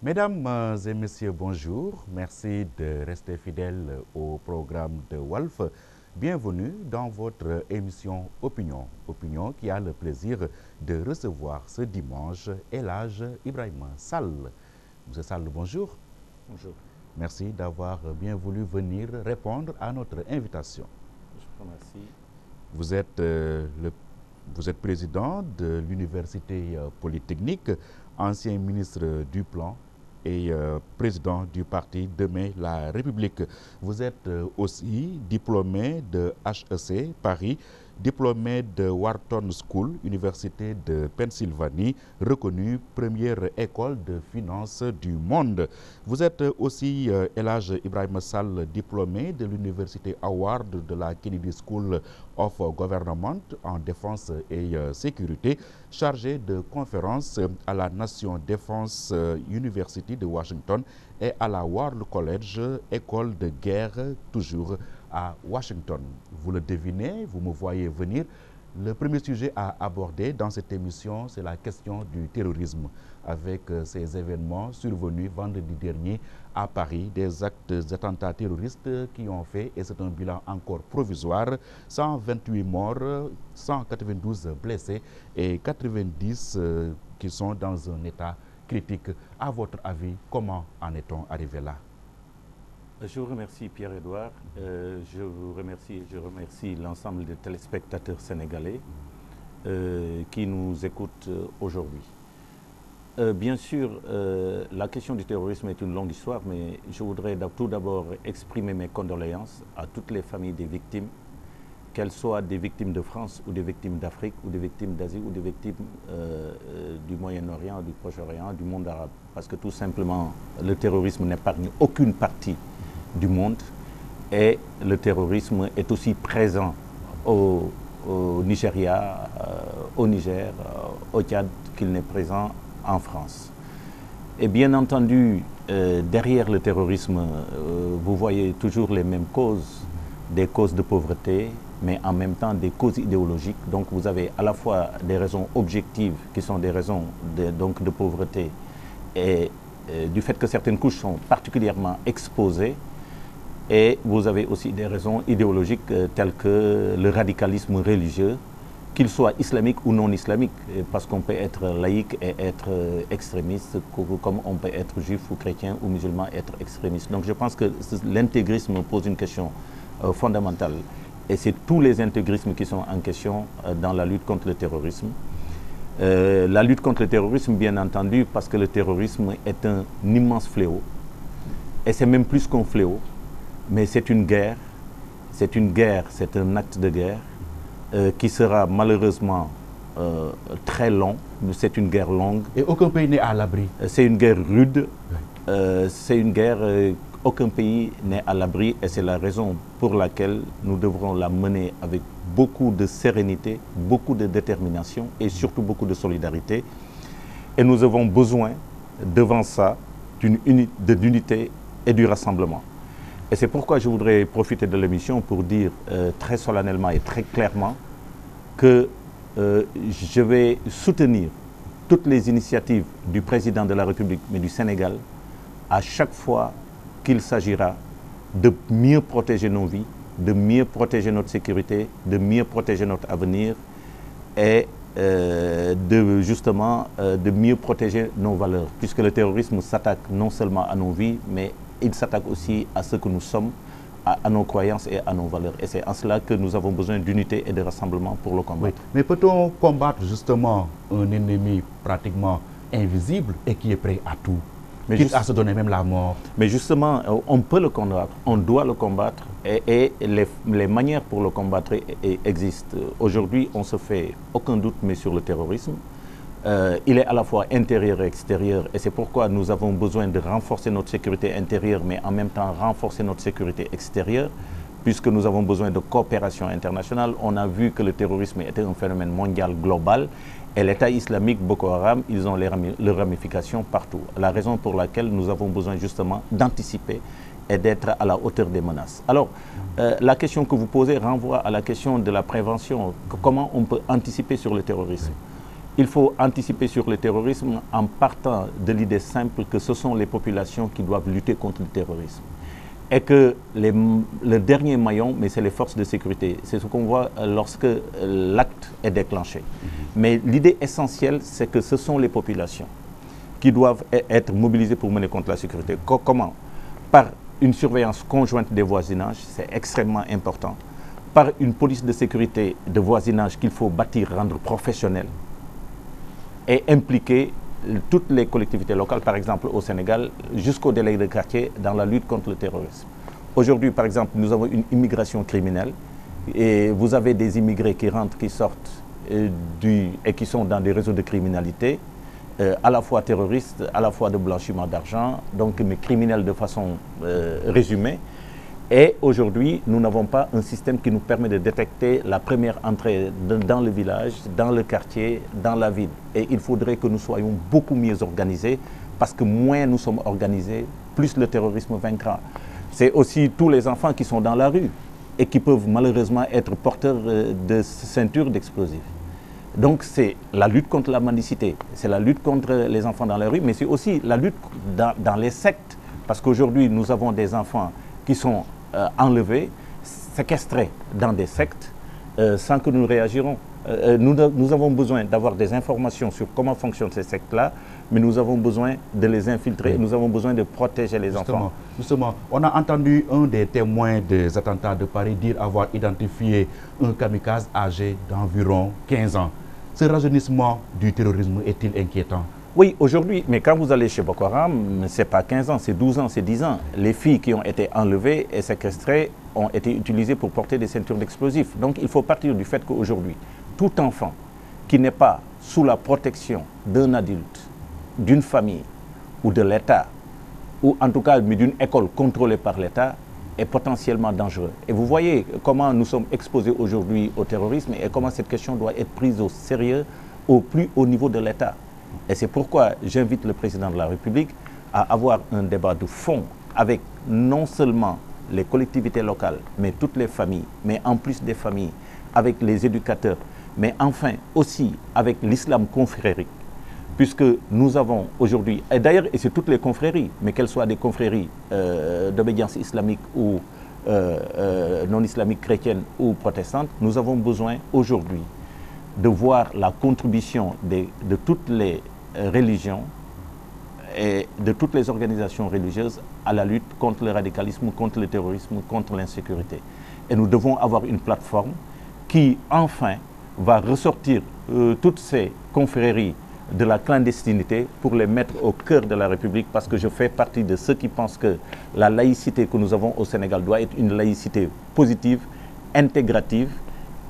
Mesdames et messieurs, bonjour. Merci de rester fidèles au programme de Walf. Bienvenue dans votre émission Opinion. Opinion qui a le plaisir de recevoir ce dimanche El Hadj Ibrahima Sall. Monsieur Sall, bonjour. Bonjour. Merci d'avoir bien voulu venir répondre à notre invitation. Je vous remercie. Vous êtes président de l'Université Polytechnique, ancien ministre du Plan et président du parti Demain la République. Vous êtes aussi diplômé de HEC Paris, diplômé de Wharton School, Université de Pennsylvanie, reconnue première école de finance du monde. Vous êtes aussi El Hadj Ibrahima Sall, diplômé de l'Université Howard de la Kennedy School of Government en défense et sécurité, chargé de conférences à la Nation Defense University de Washington et à la War College, école de guerre, toujours à Washington. Vous le devinez, vous me voyez venir. Le premier sujet à aborder dans cette émission, c'est la question du terrorisme, avec ces événements survenus vendredi dernier à Paris, des attentats terroristes qui ont fait, et c'est un bilan encore provisoire, 128 morts, 192 blessés et 90 qui sont dans un état critique. À votre avis, comment en est-on arrivé là? Je vous remercie Pierre-Edouard, je remercie l'ensemble des téléspectateurs sénégalais qui nous écoutent aujourd'hui. Bien sûr, la question du terrorisme est une longue histoire, mais je voudrais tout d'abord exprimer mes condoléances à toutes les familles des victimes, qu'elles soient des victimes de France ou des victimes d'Afrique ou des victimes d'Asie ou des victimes du Moyen-Orient, du Proche-Orient, du monde arabe. Parce que tout simplement, le terrorisme n'épargne aucune partie du monde et le terrorisme est aussi présent au Nigeria, au Niger, au Tchad qu'il n'est présent en France. Et bien entendu, derrière le terrorisme, vous voyez toujours les mêmes causes, des causes de pauvreté, mais en même temps des causes idéologiques. Donc vous avez à la fois des raisons objectives qui sont des raisons de pauvreté et du fait que certaines couches sont particulièrement exposées. Et vous avez aussi des raisons idéologiques telles que le radicalisme religieux, qu'il soit islamique ou non islamique, parce qu'on peut être laïque et être extrémiste, comme on peut être juif ou chrétien ou musulman et être extrémiste. Donc je pense que l'intégrisme pose une question fondamentale. Et c'est tous les intégrismes qui sont en question dans la lutte contre le terrorisme. La lutte contre le terrorisme, bien entendu, parce que le terrorisme est un immense fléau. Et c'est même plus qu'un fléau. Mais c'est une guerre, c'est un acte de guerre qui sera malheureusement très long. C'est une guerre longue. Et aucun pays n'est à l'abri. C'est une guerre rude, c'est une guerre, aucun pays n'est à l'abri et c'est la raison pour laquelle nous devrons la mener avec beaucoup de sérénité, beaucoup de détermination et surtout beaucoup de solidarité. Et nous avons besoin, devant ça, d'unité et du rassemblement. Et c'est pourquoi je voudrais profiter de l'émission pour dire très solennellement et très clairement que je vais soutenir toutes les initiatives du président de la République, mais du Sénégal, à chaque fois qu'il s'agira de mieux protéger nos vies, de mieux protéger notre sécurité, de mieux protéger notre avenir et de mieux protéger nos valeurs. Puisque le terrorisme s'attaque non seulement à nos vies, mais il s'attaque aussi à ce que nous sommes, à nos croyances et à nos valeurs. Et c'est en cela que nous avons besoin d'unité et de rassemblement pour le combattre. Oui. Mais peut-on combattre justement un ennemi pratiquement invisible et qui est prêt à tout, quitte à se donner même la mort? Mais justement, on peut le combattre, on doit le combattre et les manières pour le combattre existent. Aujourd'hui, on se fait aucun doute mais sur le terrorisme. Il est à la fois intérieur et extérieur et c'est pourquoi nous avons besoin de renforcer notre sécurité intérieure mais en même temps renforcer notre sécurité extérieure puisque nous avons besoin de coopération internationale. On a vu que le terrorisme était un phénomène mondial global et l'État islamique, Boko Haram, ils ont leurs ramifications partout. La raison pour laquelle nous avons besoin justement d'anticiper et d'être à la hauteur des menaces. Alors, la question que vous posez renvoie à la question de la prévention. Comment on peut anticiper sur le terrorisme? il faut anticiper sur le terrorisme en partant de l'idée simple que ce sont les populations qui doivent lutter contre le terrorisme. Et que le dernier maillon, mais c'est les forces de sécurité. C'est ce qu'on voit lorsque l'acte est déclenché. Mais l'idée essentielle, c'est que ce sont les populations qui doivent être mobilisées pour mener contre la sécurité. Comment? Par une surveillance conjointe des voisinages, c'est extrêmement important. Par une police de sécurité de voisinage qu'il faut bâtir, rendre professionnelle et impliquer toutes les collectivités locales, par exemple au Sénégal, jusqu'au délégué de quartier dans la lutte contre le terrorisme. Aujourd'hui, par exemple, nous avons une immigration criminelle et vous avez des immigrés qui rentrent, qui sortent et qui sont dans des réseaux de criminalité, à la fois terroristes, à la fois de blanchiment d'argent, donc mais criminels de façon résumée. Et aujourd'hui, nous n'avons pas un système qui nous permet de détecter la première entrée dans le village, dans le quartier, dans la ville. Et il faudrait que nous soyons beaucoup mieux organisés, parce que moins nous sommes organisés, plus le terrorisme vaincra. C'est aussi tous les enfants qui sont dans la rue et qui peuvent malheureusement être porteurs de ceintures d'explosifs. Donc c'est la lutte contre la mendicité, c'est la lutte contre les enfants dans la rue, mais c'est aussi la lutte dans les sectes. Parce qu'aujourd'hui, nous avons des enfants qui sont enlevés, séquestrés dans des sectes sans que nous réagirons. Nous avons besoin d'avoir des informations sur comment fonctionnent ces sectes-là, mais nous avons besoin de les infiltrer, nous avons besoin de protéger les enfants. Justement, on a entendu un des témoins des attentats de Paris dire avoir identifié un kamikaze âgé d'environ 15 ans. Ce rajeunissement du terrorisme est-il inquiétant? Oui, aujourd'hui, mais quand vous allez chez Boko Haram, ce n'est pas 15 ans, c'est 12 ans, c'est 10 ans. Les filles qui ont été enlevées et séquestrées ont été utilisées pour porter des ceintures d'explosifs. Donc il faut partir du fait qu'aujourd'hui, tout enfant qui n'est pas sous la protection d'un adulte, d'une famille ou de l'État, ou en tout cas d'une école contrôlée par l'État, est potentiellement dangereux. Et vous voyez comment nous sommes exposés aujourd'hui au terrorisme et comment cette question doit être prise au sérieux au plus haut niveau de l'État. Et c'est pourquoi j'invite le président de la République à avoir un débat de fond avec non seulement les collectivités locales, mais toutes les familles, mais en plus des familles, avec les éducateurs, mais enfin aussi avec l'islam confrérique. Puisque nous avons aujourd'hui, et d'ailleurs, et c'est toutes les confréries, mais qu'elles soient des confréries d'obédience islamique ou non islamique chrétienne ou protestante, nous avons besoin aujourd'hui de voir la contribution de toutes les religions et de toutes les organisations religieuses à la lutte contre le radicalisme, contre le terrorisme, contre l'insécurité. Et nous devons avoir une plateforme qui, enfin, va ressortir toutes ces confréries de la clandestinité pour les mettre au cœur de la République, parce que je fais partie de ceux qui pensent que la laïcité que nous avons au Sénégal doit être une laïcité positive, intégrative,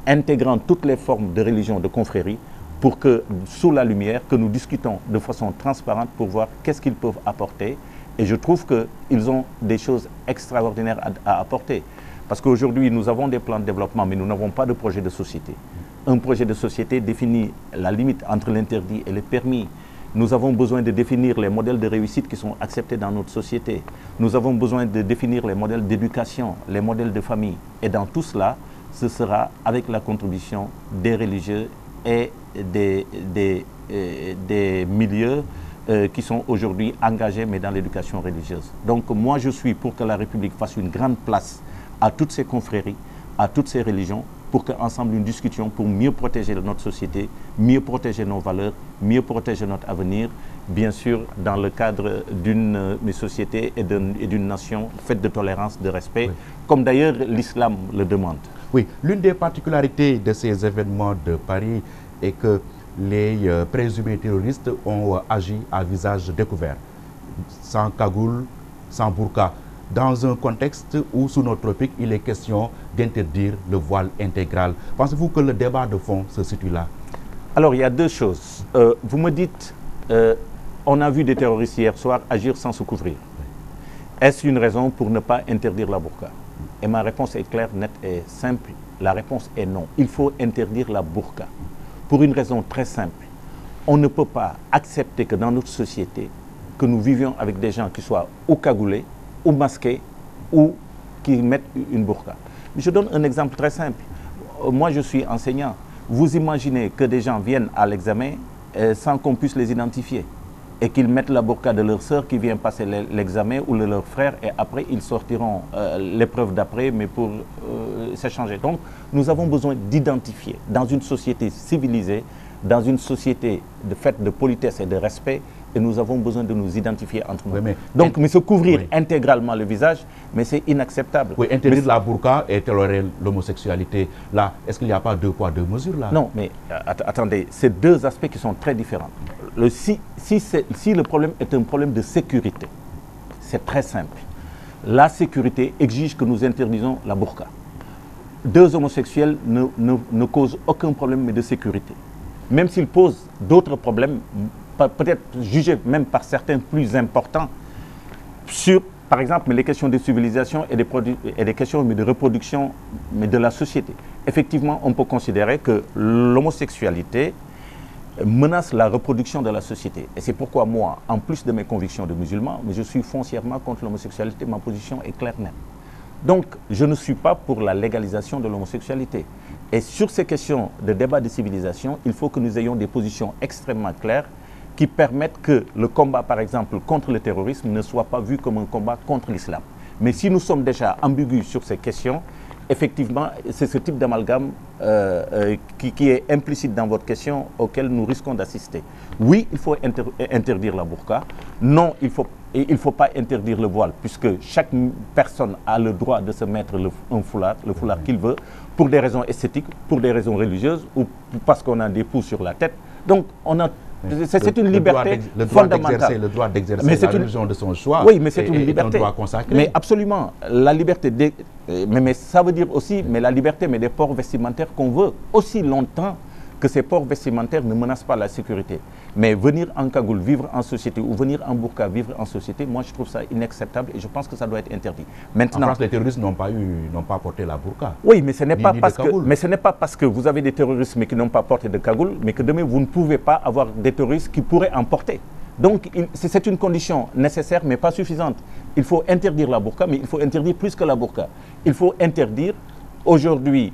intégrant toutes les formes de religion, de confrérie, pour que, sous la lumière, que nous discutons de façon transparente pour voir qu'est-ce qu'ils peuvent apporter. Et je trouve qu'ils ont des choses extraordinaires à apporter. Parce qu'aujourd'hui, nous avons des plans de développement, mais nous n'avons pas de projet de société. Un projet de société définit la limite entre l'interdit et le permis. Nous avons besoin de définir les modèles de réussite qui sont acceptés dans notre société. Nous avons besoin de définir les modèles d'éducation, les modèles de famille. Et dans tout cela, ce sera avec la contribution des religieux et des milieux qui sont aujourd'hui engagés, mais dans l'éducation religieuse. Donc moi, je suis pour que la République fasse une grande place à toutes ces confréries, à toutes ces religions, pour qu'ensemble nous discutions pour mieux protéger notre société, mieux protéger nos valeurs, mieux protéger notre avenir, bien sûr dans le cadre d'une société et d'une nation faite de tolérance, de respect, oui, comme d'ailleurs l'islam le demande. Oui, l'une des particularités de ces événements de Paris est que les présumés terroristes ont agi à visage découvert, sans cagoule, sans burqa, dans un contexte où, sous nos tropiques, il est question d'interdire le voile intégral. Pensez-vous que le débat de fond se situe là? Alors, il y a deux choses. Vous me dites, on a vu des terroristes hier soir agir sans se couvrir. Est-ce une raison pour ne pas interdire la burqa? Et ma réponse est claire, nette et simple. La réponse est non. Il faut interdire la burqa. Pour une raison très simple. On ne peut pas accepter que dans notre société, que nous vivions avec des gens qui soient ou cagoulés, ou masqués, ou qui mettent une burqa. Je donne un exemple très simple. Moi, je suis enseignant. Vous imaginez que des gens viennent à l'examen sans qu'on puisse les identifier. Et qu'ils mettent la burqa de leur sœur qui vient passer l'examen ou de leur frère et après ils sortiront l'épreuve d'après mais pour s'échanger. Donc nous avons besoin d'identifier dans une société civilisée, dans une société faite de politesse et de respect et nous avons besoin de nous identifier entre nous. Oui, mais se couvrir intégralement le visage, mais c'est inacceptable. Oui, interdire la burqa et tolérer l'homosexualité, là, est-ce qu'il n'y a pas deux poids, deux mesures là? Non, mais attendez, c'est deux aspects qui sont très différents. Si le problème est un problème de sécurité, c'est très simple. La sécurité exige que nous interdisons la burqa. Deux homosexuels ne causent aucun problème mais de sécurité. Même s'ils posent d'autres problèmes, peut-être jugés même par certains plus importants, sur, par exemple, les questions de civilisation et des questions de reproduction mais de la société. Effectivement, on peut considérer que l'homosexualité menace la reproduction de la société. Et c'est pourquoi moi, en plus de mes convictions de musulman, mais je suis foncièrement contre l'homosexualité, ma position est claire nette. Donc, je ne suis pas pour la légalisation de l'homosexualité. Et sur ces questions de débat de civilisation, il faut que nous ayons des positions extrêmement claires qui permettent que le combat, par exemple, contre le terrorisme ne soit pas vu comme un combat contre l'islam. Mais si nous sommes déjà ambigus sur ces questions, effectivement, c'est ce type d'amalgame qui est implicite dans votre question auquel nous risquons d'assister. Oui, il faut interdire la burqa. Non, il ne faut pas interdire le voile, puisque chaque personne a le droit de se mettre un foulard, le foulard qu'il veut, pour des raisons esthétiques, pour des raisons religieuses, ou parce qu'on a des poux sur la tête. Donc, c'est une liberté fondamentale. Le droit d'exercer la religion de son choix. Oui, mais c'est une liberté. Un droit consacré. Mais absolument, la liberté, mais ça veut dire aussi, mais la liberté, mais des ports vestimentaires qu'on veut, aussi longtemps que ces ports vestimentaires ne menacent pas la sécurité. Mais venir en cagoule, vivre en société, ou venir en burqa, vivre en société, moi je trouve ça inacceptable et je pense que ça doit être interdit. Maintenant, en France, les terroristes n'ont pas porté la burqa. Oui, mais ce n'est pas parce que vous avez des terroristes mais qui n'ont pas porté de cagoule, mais que demain vous ne pouvez pas avoir des terroristes qui pourraient en porter. Donc c'est une condition nécessaire mais pas suffisante. Il faut interdire la burqa, mais il faut interdire plus que la burqa. Il faut interdire aujourd'hui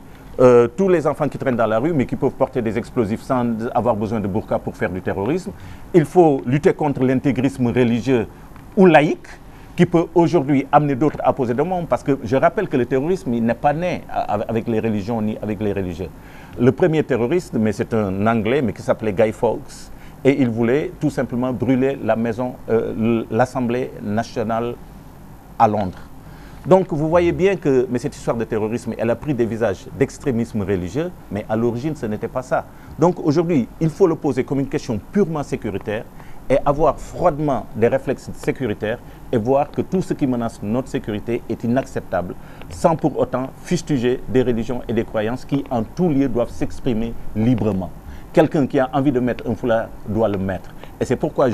tous les enfants qui traînent dans la rue, mais qui peuvent porter des explosifs sans avoir besoin de burqa pour faire du terrorisme. Il faut lutter contre l'intégrisme religieux ou laïque, qui peut aujourd'hui amener d'autres à poser de monde, parce que je rappelle que le terrorisme n'est pas né avec les religions ni avec les religieux. Le premier terroriste, mais c'est un Anglais, mais qui s'appelait Guy Fawkes, et il voulait tout simplement brûler l'Assemblée nationale à Londres. Donc vous voyez bien que cette histoire de terrorisme, elle a pris des visages d'extrémisme religieux, mais à l'origine ce n'était pas ça. Donc aujourd'hui, il faut le poser comme une question purement sécuritaire et avoir froidement des réflexes sécuritaires et voir que tout ce qui menace notre sécurité est inacceptable, sans pour autant fustiger des religions et des croyances qui en tout lieu doivent s'exprimer librement. Quelqu'un qui a envie de mettre un foulard doit le mettre. Et c'est pourquoi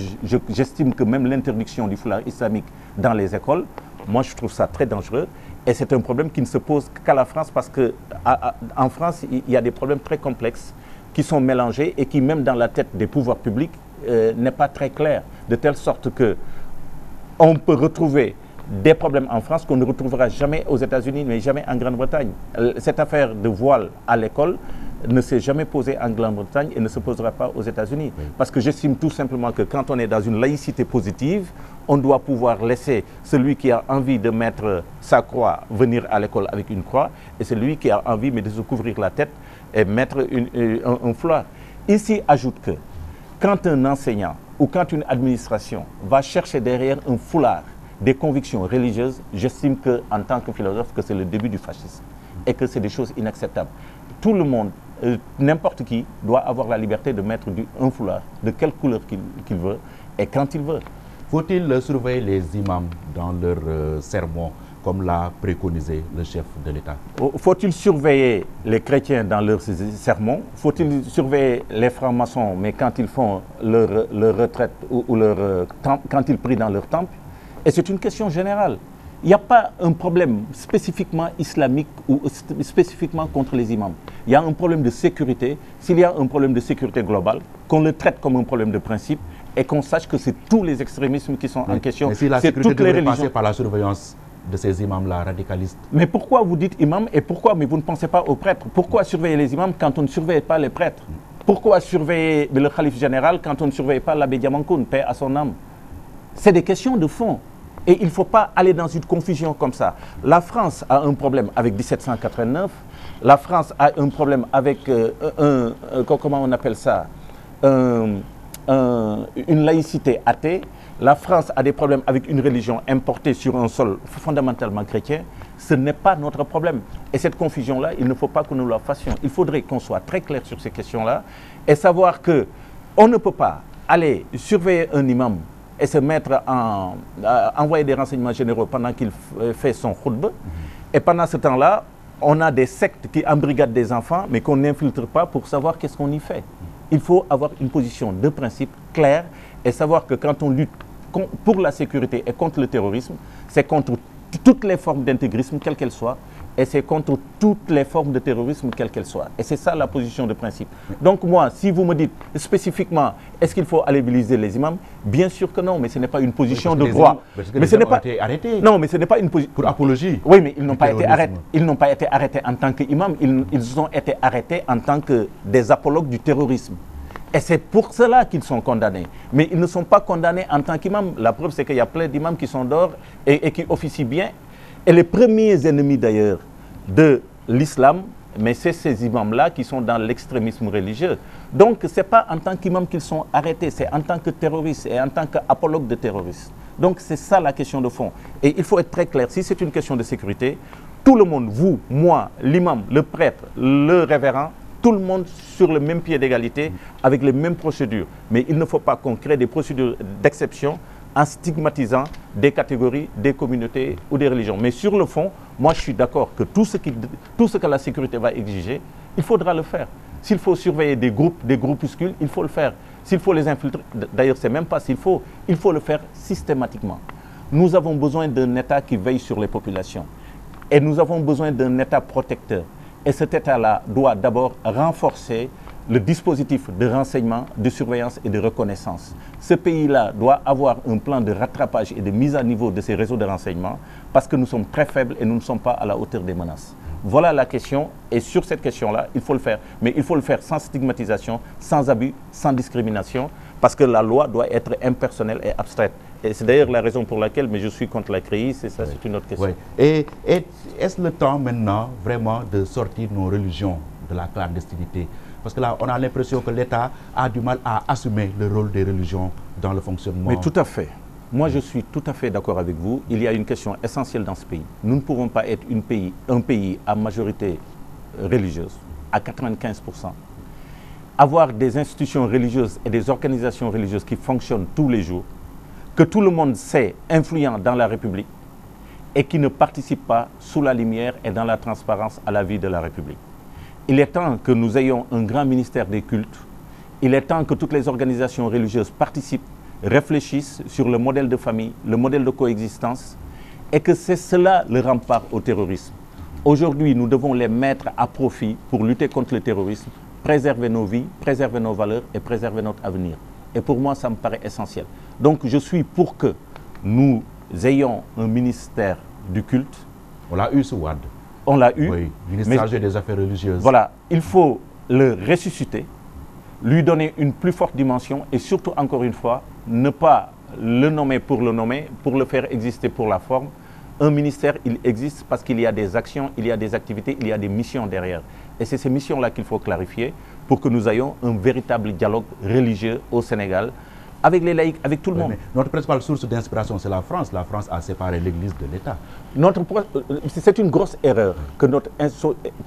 j'estime que même l'interdiction du foulard islamique dans les écoles, moi, je trouve ça très dangereux et c'est un problème qui ne se pose qu'à la France parce qu'en France, il y a des problèmes très complexes qui sont mélangés et qui, même dans la tête des pouvoirs publics, n'est pas très clair. De telle sorte qu'on peut retrouver des problèmes en France qu'on ne retrouvera jamais aux États-Unis, mais jamais en Grande-Bretagne. Cette affaire de voile à l'école ne s'est jamais posée en Grande-Bretagne et ne se posera pas aux États-Unis. Oui. Parce que j'estime tout simplement que quand on est dans une laïcité positive, on doit pouvoir laisser celui qui a envie de mettre sa croix venir à l'école avec une croix et celui qui a envie de se couvrir la tête et mettre un foulard. Ici, ajoute que quand un enseignant ou quand une administration va chercher derrière un foulard des convictions religieuses, j'estime qu'en tant que philosophe, que c'est le début du fascisme et que c'est des choses inacceptables. Tout le monde, n'importe qui, doit avoir la liberté de mettre un foulard de quelle couleur qu'il veut et quand il veut. Faut-il surveiller les imams dans leurs sermons, comme l'a préconisé le chef de l'État? Faut-il surveiller les chrétiens dans leurs sermons? Faut-il surveiller les francs-maçons, mais quand ils font leur retraite ou quand ils prient dans leur temple? Et c'est une question générale. Il n'y a pas un problème spécifiquement islamique ou spécifiquement contre les imams. Il y a un problème de sécurité. S'il y a un problème de sécurité globale, qu'on le traite comme un problème de principe et qu'on sache que c'est tous les extrémismes qui sont en question. Mais si la sécurité devrait passer par la surveillance de ces imams-là radicalistes. Mais pourquoi vous dites imams et pourquoi mais vous ne pensez pas aux prêtres? Pourquoi surveiller les imams quand on ne surveille pas les prêtres? Pourquoi surveiller le khalife général quand on ne surveille pas l'abbé Diamankoun, paix à son âme? C'est des questions de fond. Et il ne faut pas aller dans une confusion comme ça. La France a un problème avec 1789. La France a un problème avec, comment on appelle ça, une laïcité athée. La France a des problèmes avec une religion importée sur un sol fondamentalement chrétien. Ce n'est pas notre problème. Et cette confusion-là, il ne faut pas que nous la fassions. Il faudrait qu'on soit très clair sur ces questions-là et savoir qu'on ne peut pas aller surveiller un imam et se mettre à envoyer des renseignements généraux pendant qu'il fait son khutbah. Et pendant ce temps-là, on a des sectes qui embrigadent des enfants, mais qu'on n'infiltre pas pour savoir qu'est-ce qu'on y fait. Il faut avoir une position de principe claire et savoir que quand on lutte pour la sécurité et contre le terrorisme, c'est contre toutes les formes d'intégrisme, quelles qu'elles soient, et c'est contre toutes les formes de terrorisme, quelles qu'elles soient. Et c'est ça la position de principe. Donc moi, si vous me dites spécifiquement, est-ce qu'il faut habiliter les imams? Bien sûr que non, mais ce n'est pas une position de droit. Mais ce n'est pas arrêté. Non, mais ce n'est pas une position... Pour apologie. Oui, mais ils n'ont pas été arrêtés. Ils n'ont pas été arrêtés en tant qu'imams, ils ont été arrêtés en tant que des apologues du terrorisme. Et c'est pour cela qu'ils sont condamnés. Mais ils ne sont pas condamnés en tant qu'imams. La preuve, c'est qu'il y a plein d'imams qui sont dehors et qui officient bien. Et les premiers ennemis d'ailleurs de l'islam, mais c'est ces imams-là qui sont dans l'extrémisme religieux. Donc ce n'est pas en tant qu'imams qu'ils sont arrêtés, c'est en tant que terroristes et en tant qu'apologues de terroristes. Donc c'est ça la question de fond. Et il faut être très clair, si c'est une question de sécurité, tout le monde, vous, moi, l'imam, le prêtre, le révérend, tout le monde sur le même pied d'égalité, avec les mêmes procédures. Mais il ne faut pas qu'on crée des procédures d'exception en stigmatisant des catégories, des communautés ou des religions. Mais sur le fond, moi je suis d'accord que tout ce que la sécurité va exiger, il faudra le faire. S'il faut surveiller des groupes, des groupuscules, il faut le faire. S'il faut les infiltrer, d'ailleurs c'est même pas s'il faut, il faut le faire systématiquement. Nous avons besoin d'un État qui veille sur les populations. Et nous avons besoin d'un État protecteur. Et cet État-là doit d'abord renforcer le dispositif de renseignement, de surveillance et de reconnaissance. Ce pays-là doit avoir un plan de rattrapage et de mise à niveau de ses réseaux de renseignement parce que nous sommes très faibles et nous ne sommes pas à la hauteur des menaces. Voilà la question et sur cette question-là, il faut le faire. Mais il faut le faire sans stigmatisation, sans abus, sans discrimination parce que la loi doit être impersonnelle et abstraite. Et c'est d'ailleurs la raison pour laquelle je suis contre la CREI, et ça c'est une autre question. Oui. Et est-ce le temps maintenant vraiment de sortir nos religions de la clandestinité? Parce que là, on a l'impression que l'État a du mal à assumer le rôle des religions dans le fonctionnement. Mais tout à fait. Moi, je suis tout à fait d'accord avec vous. Il y a une question essentielle dans ce pays. Nous ne pouvons pas être un pays à majorité religieuse, à 95%. Avoir des institutions religieuses et des organisations religieuses qui fonctionnent tous les jours, que tout le monde sait influent dans la République et qui ne participent pas sous la lumière et dans la transparence à la vie de la République. Il est temps que nous ayons un grand ministère des cultes. Il est temps que toutes les organisations religieuses participent, réfléchissent sur le modèle de famille, le modèle de coexistence, et que c'est cela le rempart au terrorisme. Aujourd'hui, nous devons les mettre à profit pour lutter contre le terrorisme, préserver nos vies, préserver nos valeurs et préserver notre avenir. Et pour moi, ça me paraît essentiel. Donc, je suis pour que nous ayons un ministère du culte. On l'a eu, ce WAD. On l'a eu. Oui, ministre chargé des affaires religieuses. Voilà, il faut le ressusciter, lui donner une plus forte dimension et surtout, encore une fois, ne pas le nommer, pour le faire exister pour la forme. Un ministère, il existe parce qu'il y a des actions, il y a des activités, il y a des missions derrière. Et c'est ces missions-là qu'il faut clarifier pour que nous ayons un véritable dialogue religieux au Sénégal avec les laïcs, avec tout le monde. Notre principale source d'inspiration, c'est la France. La France a séparé l'Église de l'État. C'est une grosse erreur que notre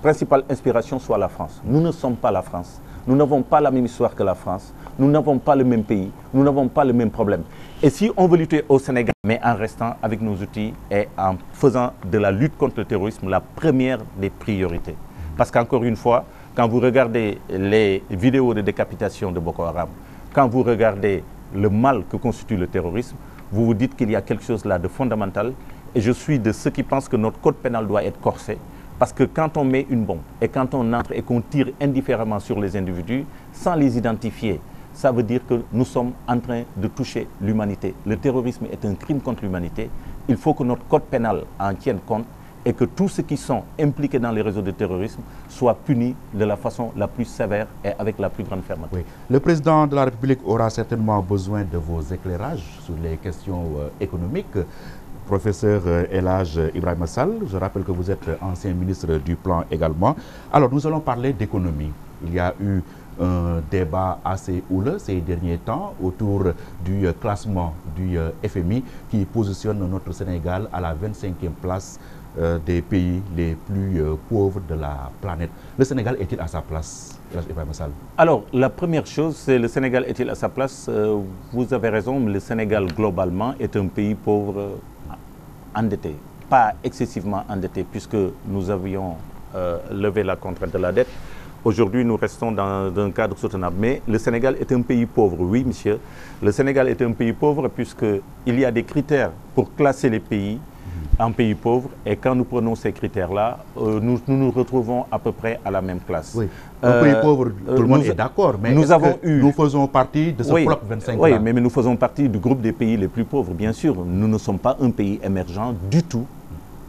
principale inspiration soit la France. Nous ne sommes pas la France. Nous n'avons pas la même histoire que la France. Nous n'avons pas le même pays. Nous n'avons pas le même problème. Et si on veut lutter au Sénégal, mais en restant avec nos outils et en faisant de la lutte contre le terrorisme la première des priorités. Parce qu'encore une fois, quand vous regardez les vidéos de décapitation de Boko Haram, quand vous regardez le mal que constitue le terrorisme, vous vous dites qu'il y a quelque chose là de fondamental. Et je suis de ceux qui pensent que notre code pénal doit être corsé. Parce que quand on met une bombe et quand on entre et qu'on tire indifféremment sur les individus, sans les identifier, ça veut dire que nous sommes en train de toucher l'humanité. Le terrorisme est un crime contre l'humanité. Il faut que notre code pénal en tienne compte et que tous ceux qui sont impliqués dans les réseaux de terrorisme soient punis de la façon la plus sévère et avec la plus grande fermeté. Oui. Le président de la République aura certainement besoin de vos éclairages sur les questions économiques. Professeur El Hadj Ibrahima Sall, je rappelle que vous êtes ancien ministre du Plan également. Alors, nous allons parler d'économie. Il y a eu un débat assez houleux ces derniers temps autour du classement du FMI qui positionne notre Sénégal à la 25e place des pays les plus pauvres de la planète. Le Sénégal est-il à sa place, El Hadj Ibrahima Sall? Alors, la première chose, c'est le Sénégal est-il à sa place? Vous avez raison, le Sénégal, globalement, est un pays pauvre endetté. Pas excessivement endetté, puisque nous avions levé la contrainte de la dette. Aujourd'hui, nous restons dans un cadre soutenable. Mais le Sénégal est un pays pauvre, oui, monsieur. Le Sénégal est un pays pauvre puisqu'il y a des critères pour classer les pays en pays pauvres. Et quand nous prenons ces critères-là, nous retrouvons à peu près à la même classe. Oui. Un pays pauvre, tout le monde est d'accord. Mais nous faisons partie de ce propre 25 ans. Oui, mais nous faisons partie du groupe des pays les plus pauvres, bien sûr. Nous ne sommes pas un pays émergent du tout.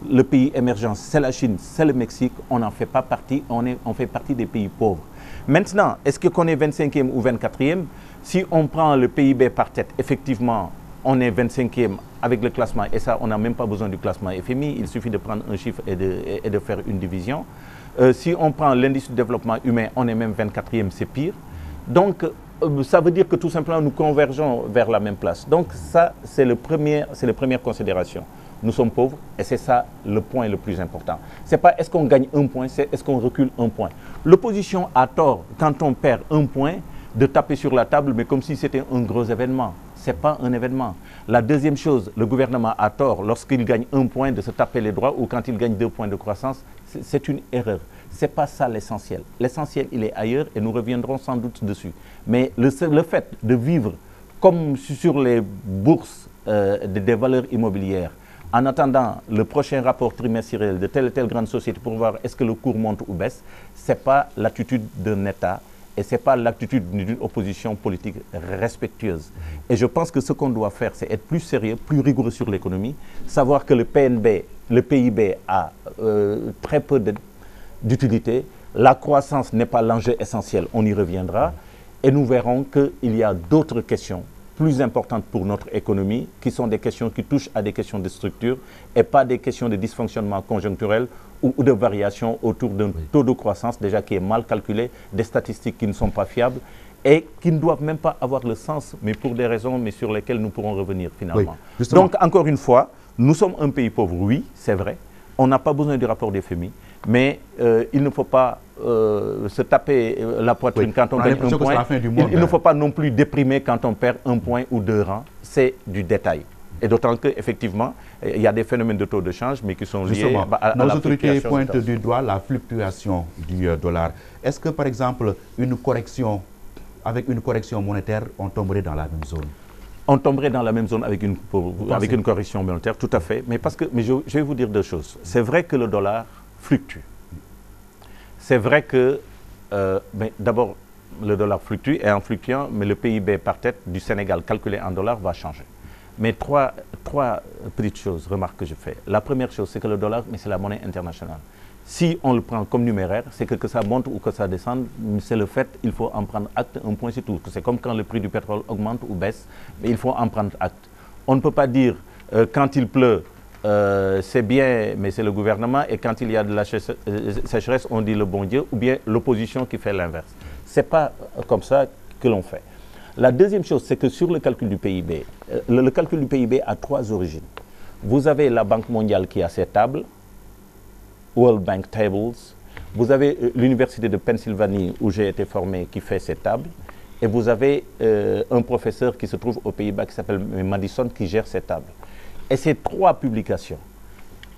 Le pays émergent, c'est la Chine, c'est le Mexique, on n'en fait pas partie, on fait partie des pays pauvres. Maintenant, est-ce qu'on est 25e ou 24e? Si on prend le PIB par tête, effectivement, on est 25e avec le classement, et ça, on n'a même pas besoin du classement FMI, il suffit de prendre un chiffre et de faire une division. Si on prend l'indice de développement humain, on est même 24e, c'est pire. Donc, ça veut dire que tout simplement, nous convergeons vers la même place. Donc, ça, c'est la première considération. Nous sommes pauvres et c'est ça le point le plus important. Ce n'est pas est-ce qu'on gagne un point, c'est est-ce qu'on recule un point. L'opposition a tort, quand on perd un point, de taper sur la table, mais comme si c'était un gros événement. Ce n'est pas un événement. La deuxième chose, le gouvernement a tort, lorsqu'il gagne un point, de se taper les doigts, ou quand il gagne 2 points de croissance, c'est une erreur. Ce n'est pas ça l'essentiel. L'essentiel, il est ailleurs et nous reviendrons sans doute dessus. Mais le fait de vivre comme sur les bourses des valeurs immobilières, en attendant le prochain rapport trimestriel de telle et telle grande société pour voir est-ce que le cours monte ou baisse, ce n'est pas l'attitude d'un État et ce n'est pas l'attitude d'une opposition politique respectueuse. Et je pense que ce qu'on doit faire, c'est être plus sérieux, plus rigoureux sur l'économie, savoir que le PIB a très peu d'utilité, la croissance n'est pas l'enjeu essentiel, on y reviendra, et nous verrons qu'il y a d'autres questions plus importantes pour notre économie, qui sont des questions qui touchent à des questions de structure et pas des questions de dysfonctionnement conjoncturel ou de variation autour d'un taux de croissance déjà qui est mal calculé, des statistiques qui ne sont pas fiables et qui ne doivent même pas avoir le sens, mais pour des raisons sur lesquelles nous pourrons revenir finalement. Oui, donc, encore une fois, nous sommes un pays pauvre, oui, c'est vrai. On n'a pas besoin du rapport des FMI, mais il ne faut pas se taper la poitrine quand on gagne un point. Il ne faut pas non plus déprimer quand on perd 1 point ou 2 rangs. C'est du détail. Et d'autant qu'effectivement, il y a des phénomènes de taux de change, mais qui sont liés à la nos autorités pointent du doigt la fluctuation du dollar. Est-ce que, par exemple, avec une correction monétaire, on tomberait dans la même zone? On tomberait dans la même zone avec une correction monétaire, tout à fait. Mais je vais vous dire 2 choses. C'est vrai que le dollar fluctue. C'est vrai que, d'abord, le dollar fluctue, et en fluctuant, mais le PIB par tête du Sénégal calculé en dollars va changer. Mais trois petites choses, remarques que je fais. La première chose, c'est que le dollar, c'est la monnaie internationale. Si on le prend comme numéraire, c'est que ça monte ou que ça descende, c'est le fait, il faut en prendre acte, un point c'est tout. C'est comme quand le prix du pétrole augmente ou baisse, mais il faut en prendre acte. On ne peut pas dire, quand il pleut, c'est bien, mais c'est le gouvernement, et quand il y a de la sécheresse, on dit le bon Dieu, ou bien l'opposition qui fait l'inverse. Ce n'est pas comme ça que l'on fait. La deuxième chose, c'est que sur le calcul du PIB, le calcul du PIB a 3 origines. Vous avez la Banque mondiale qui a ses tables, World Bank Tables. Vous avez l'université de Pennsylvanie où j'ai été formé qui fait ces tables. Et vous avez un professeur qui se trouve aux Pays-Bas qui s'appelle Madison qui gère ces tables. Et ces 3 publications,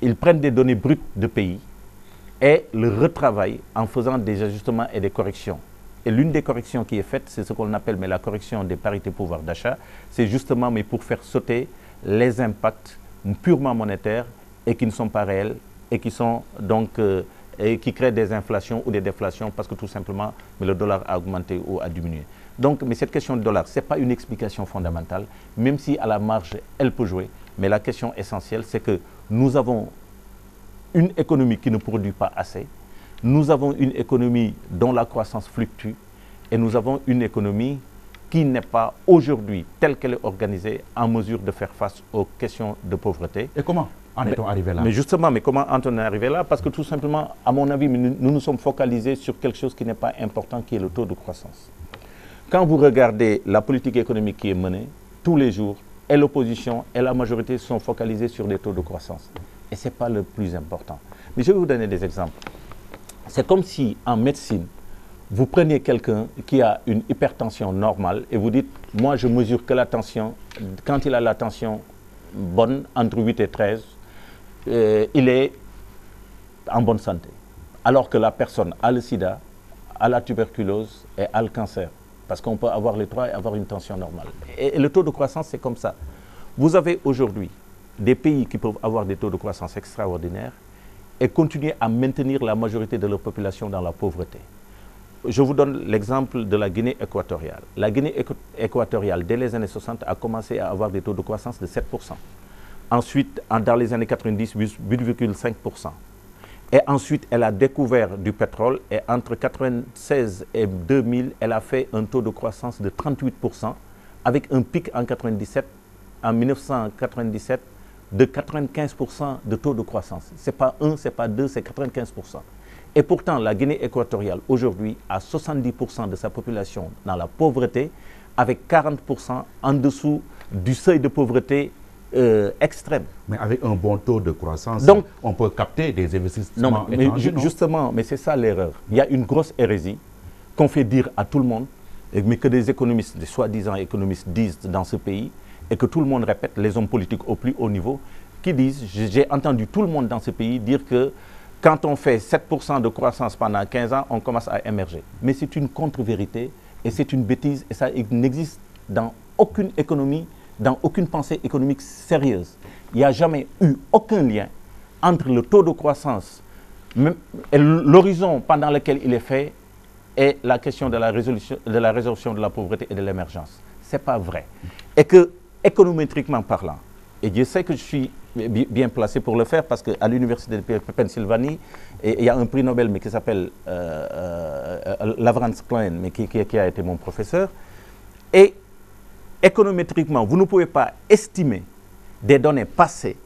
ils prennent des données brutes de pays et le retravaillent en faisant des ajustements et des corrections. Et l'une des corrections qui est faite, c'est ce qu'on appelle la correction des parités pouvoir d'achat. C'est justement pour faire sauter les impacts purement monétaires et qui ne sont pas réels et qui sont donc et qui créent des inflations ou des déflations parce que tout simplement le dollar a augmenté ou a diminué. Donc, mais cette question du dollar, ce n'est pas une explication fondamentale, même si à la marge, elle peut jouer. Mais la question essentielle, c'est que nous avons une économie qui ne produit pas assez, nous avons une économie dont la croissance fluctue et nous avons une économie qui n'est pas aujourd'hui, telle qu'elle est organisée, en mesure de faire face aux questions de pauvreté. Et comment en est-on arrivé là? Mais justement, mais comment en est-on arrivé là? Parce que tout simplement, à mon avis, nous nous sommes focalisés sur quelque chose qui n'est pas important, qui est le taux de croissance. Quand vous regardez la politique économique qui est menée, tous les jours, et l'opposition et la majorité sont focalisés sur des taux de croissance. Et ce n'est pas le plus important. Mais je vais vous donner des exemples. C'est comme si, en médecine, vous preniez quelqu'un qui a une hypertension normale et vous dites, moi je mesure que la tension, quand il a la tension bonne, entre 8 et 13, il est en bonne santé. Alors que la personne a le sida, a la tuberculose et a le cancer. Parce qu'on peut avoir les trois et avoir une tension normale. Et le taux de croissance, c'est comme ça. Vous avez aujourd'hui des pays qui peuvent avoir des taux de croissance extraordinaires et continuer à maintenir la majorité de leur population dans la pauvreté. Je vous donne l'exemple de la Guinée équatoriale. La Guinée équatoriale, dès les années 60, a commencé à avoir des taux de croissance de 7%. Ensuite, dans les années 90, 8,5%. Et ensuite, elle a découvert du pétrole et entre 1996 et 2000, elle a fait un taux de croissance de 38% avec un pic en 1997 de 95% de taux de croissance. Ce n'est pas 1, ce n'est pas 2, c'est 95%. Et pourtant, la Guinée équatoriale, aujourd'hui, a 70% de sa population dans la pauvreté, avec 40% en dessous du seuil de pauvreté extrême. Mais avec un bon taux de croissance, donc, on peut capter des investissements étrangers, non? Justement, mais c'est ça l'erreur. Il y a une grosse hérésie qu'on fait dire à tout le monde, mais que des économistes, des soi-disant économistes disent dans ce pays, et que tout le monde répète, les hommes politiques au plus haut niveau, qui disent, j'ai entendu tout le monde dans ce pays dire que quand on fait 7% de croissance pendant 15 ans, on commence à émerger. Mais c'est une contre-vérité, et c'est une bêtise, et ça n'existe dans aucune économie, dans aucune pensée économique sérieuse. Il n'y a jamais eu aucun lien entre le taux de croissance et l'horizon pendant lequel il est fait et la question de la résolution de la pauvreté et de l'émergence. Ce n'est pas vrai. Et que, économétriquement parlant, et je sais que je suis bien placé pour le faire parce qu'à l'université de Pennsylvanie, il y a un prix Nobel mais qui s'appelle Lavrans Klein, mais qui a été mon professeur. Et économétriquement, vous ne pouvez pas estimer des données passées,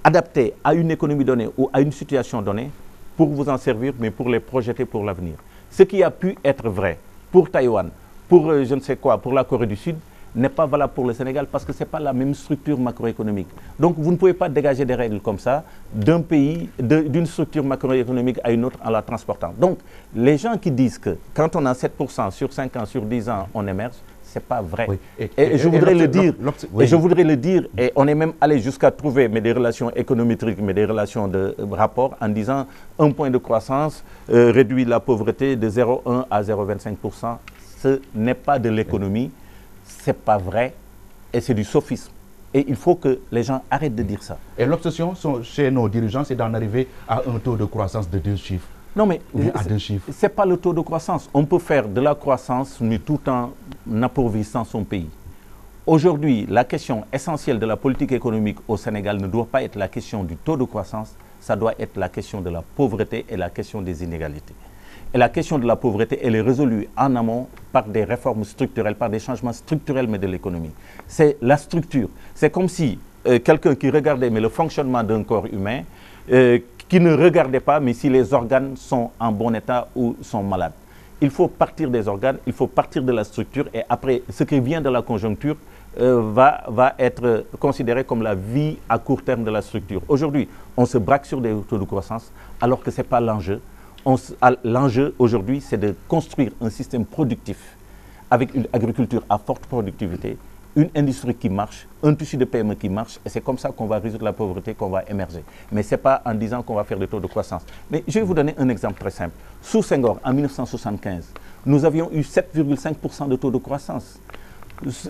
adaptées à une économie donnée ou à une situation donnée pour vous en servir, mais pour les projeter pour l'avenir. Ce qui a pu être vrai pour Taïwan, pour je ne sais quoi, pour la Corée du Sud, n'est pas valable pour le Sénégal parce que ce n'est pas la même structure macroéconomique. Donc vous ne pouvez pas dégager des règles comme ça d'un pays, d'une structure macroéconomique à une autre en la transportant. Donc les gens qui disent que quand on a 7% sur 5 ans, sur 10 ans, on émerge, ce n'est pas vrai. Oui. Et je voudrais le dire, oui. Et je voudrais le dire, et on est même allé jusqu'à trouver des relations économétriques, mais des relations de rapport en disant un point de croissance réduit la pauvreté de 0,1 à 0,25%. Ce n'est pas de l'économie. Ce n'est pas vrai et c'est du sophisme. Et il faut que les gens arrêtent de dire ça. Et l'obsession chez nos dirigeants, c'est d'en arriver à un taux de croissance de 2 chiffres. Non, mais à 2 chiffres. Ce n'est pas le taux de croissance. On peut faire de la croissance, mais tout en appauvrissant son pays. Aujourd'hui, la question essentielle de la politique économique au Sénégal ne doit pas être la question du taux de croissance, ça doit être la question de la pauvreté et la question des inégalités. Et la question de la pauvreté, elle est résolue en amont par des réformes structurelles, par des changements structurels mais de l'économie. C'est la structure. C'est comme si quelqu'un qui regardait mais le fonctionnement d'un corps humain, qui ne regardait pas mais si les organes sont en bon état ou sont malades. Il faut partir des organes, il faut partir de la structure et après, ce qui vient de la conjoncture va être considéré comme la vie à court terme de la structure. Aujourd'hui, on se braque sur des taux de croissance alors que ce n'est pas l'enjeu. L'enjeu aujourd'hui, c'est de construire un système productif avec une agriculture à forte productivité, une industrie qui marche, un tissu de PME qui marche, et c'est comme ça qu'on va résoudre la pauvreté, qu'on va émerger. Mais ce n'est pas en disant qu'on va faire des taux de croissance. Mais je vais vous donner un exemple très simple. Sous Senghor, en 1975, nous avions eu 7,5% de taux de croissance.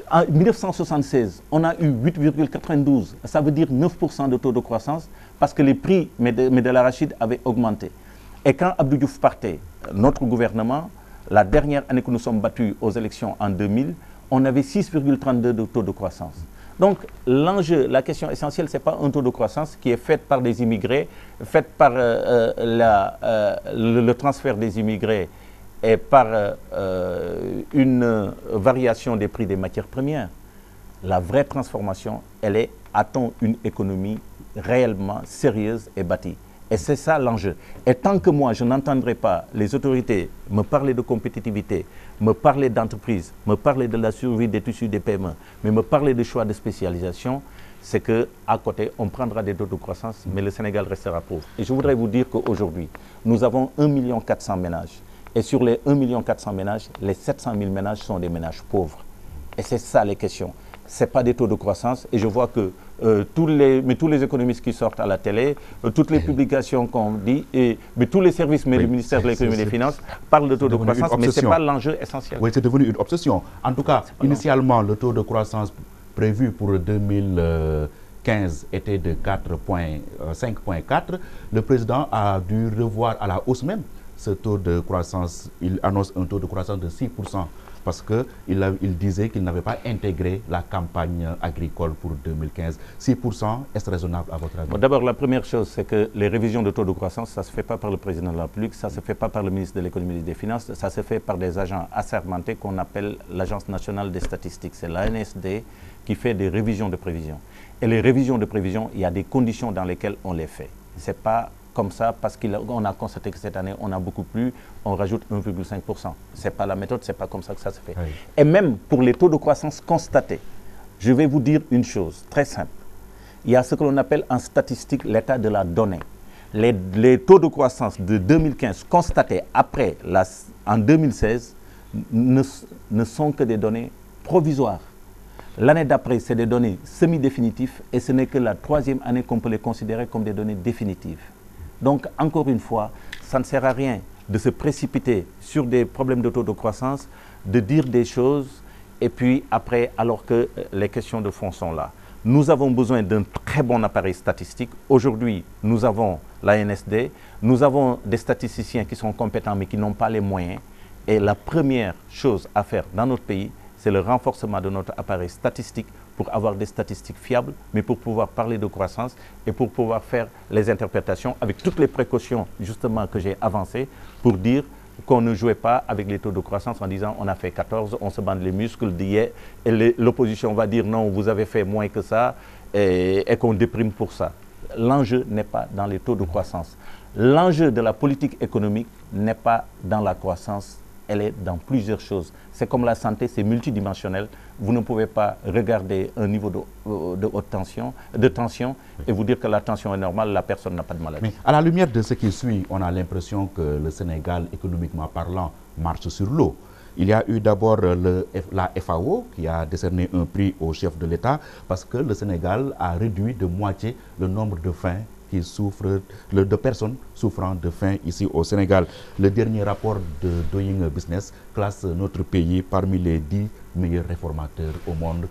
En 1976, on a eu 8,92%. Ça veut dire 9% de taux de croissance parce que les prix de l'arachide avaient augmenté. Et quand Abdou Diouf partait, notre gouvernement, la dernière année que nous sommes battus aux élections en 2000, on avait 6,32 de taux de croissance. Donc l'enjeu, la question essentielle, ce n'est pas un taux de croissance qui est fait par des immigrés, fait par le transfert des immigrés et par une variation des prix des matières premières. La vraie transformation, elle est, a-t-on une économie réellement sérieuse et bâtie? Et c'est ça l'enjeu. Et tant que moi, je n'entendrai pas les autorités me parler de compétitivité, me parler d'entreprise, me parler de la survie des tissus des PME, mais me parler de choix de spécialisation, c'est qu'à côté, on prendra des taux de croissance, mais le Sénégal restera pauvre. Et je voudrais vous dire qu'aujourd'hui, nous avons 1 400 000 ménages. Et sur les 1 400 000 ménages, les 700 000 ménages sont des ménages pauvres. Et c'est ça les questions. Ce n'est pas des taux de croissance. Et je vois que tous les économistes qui sortent à la télé, toutes les publications qu'on dit, mais tous les services, mais le ministère de l'économie et des finances parlent de taux de croissance, mais ce n'est pas l'enjeu essentiel. Oui, c'est devenu une obsession. En tout cas, initialement, le taux de croissance prévu pour 2015 était de 5,4. Le président a dû revoir à la hausse même ce taux de croissance. Il annonce un taux de croissance de 6%. Parce qu'il disait qu'il n'avait pas intégré la campagne agricole pour 2015. 6%, est-ce raisonnable à votre avis? Bon, d'abord, la première chose, c'est que les révisions de taux de croissance, ça ne se fait pas par le président de la République, ça ne se fait pas par le ministre de l'économie et des finances, ça se fait par des agents assermentés qu'on appelle l'Agence nationale des statistiques. C'est l'ANSD qui fait des révisions de prévision. Et les révisions de prévision, il y a des conditions dans lesquelles on les fait. Ce n'est pas comme ça, parce qu'on a constaté que cette année, on a beaucoup plu, on rajoute 1,5%. Ce n'est pas la méthode, ce n'est pas comme ça que ça se fait. Oui. Et même pour les taux de croissance constatés, je vais vous dire une chose très simple. Il y a ce que l'on appelle en statistique l'état de la donnée. Les taux de croissance de 2015 constatés après, en 2016, ne sont que des données provisoires. L'année d'après, c'est des données semi-définitives et ce n'est que la troisième année qu'on peut les considérer comme des données définitives. Donc, encore une fois, ça ne sert à rien de se précipiter sur des problèmes de taux de croissance, de dire des choses, et puis après, alors que les questions de fond sont là. Nous avons besoin d'un très bon appareil statistique. Aujourd'hui, nous avons l'ANSD, nous avons des statisticiens qui sont compétents, mais qui n'ont pas les moyens. Et la première chose à faire dans notre pays, c'est le renforcement de notre appareil statistique pour avoir des statistiques fiables, mais pour pouvoir parler de croissance et pour pouvoir faire les interprétations avec toutes les précautions justement que j'ai avancées pour dire qu'on ne jouait pas avec les taux de croissance en disant on a fait 14, on se bande les muscles d'hier et l'opposition va dire non, vous avez fait moins que ça et qu'on déprime pour ça. L'enjeu n'est pas dans les taux de croissance. L'enjeu de la politique économique n'est pas dans la croissance. Elle est dans plusieurs choses. C'est comme la santé, c'est multidimensionnel. Vous ne pouvez pas regarder un niveau de haute tension, et vous dire que la tension est normale, la personne n'a pas de maladie. Mais à la lumière de ce qui suit, on a l'impression que le Sénégal, économiquement parlant, marche sur l'eau. Il y a eu d'abord la FAO qui a décerné un prix au chef de l'État parce que le Sénégal a réduit de moitié le nombre de faim de personnes souffrant de faim ici au Sénégal. Le dernier rapport de Doing Business classe notre pays parmi les 10 meilleurs réformateurs au monde.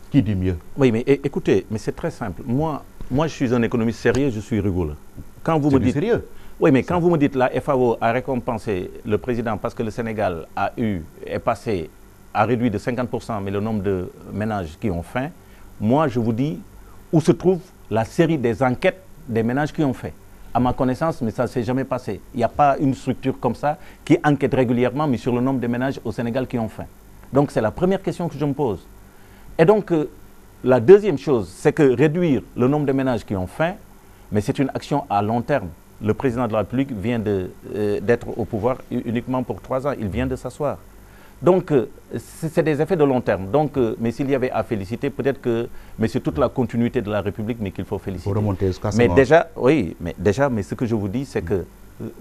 Qui dit mieux? Oui, mais écoutez, mais c'est très simple. Moi, je suis un économiste sérieux, je suis rigoureux. Quand vous me dites sérieux? Oui, mais quand vous me dites la FAO a récompensé le président parce que le Sénégal a réduit de 50% mais le nombre de ménages qui ont faim, moi je vous dis où se trouve la série des enquêtes des ménages qui ont fait. À ma connaissance, mais ça ne s'est jamais passé. Il n'y a pas une structure comme ça qui enquête régulièrement, mais sur le nombre de ménages au Sénégal qui ont faim. Donc c'est la première question que je me pose. Et donc la deuxième chose, c'est que réduire le nombre de ménages qui ont faim, mais c'est une action à long terme. Le président de la République vient d'être au pouvoir uniquement pour 3 ans. Il vient de s'asseoir. Donc, c'est des effets de long terme. Donc, mais s'il y avait à féliciter, peut-être que... Mais c'est toute la continuité de la République, mais qu'il faut féliciter. Pour remonter jusqu'à mais déjà, oui, mais ce que je vous dis, c'est que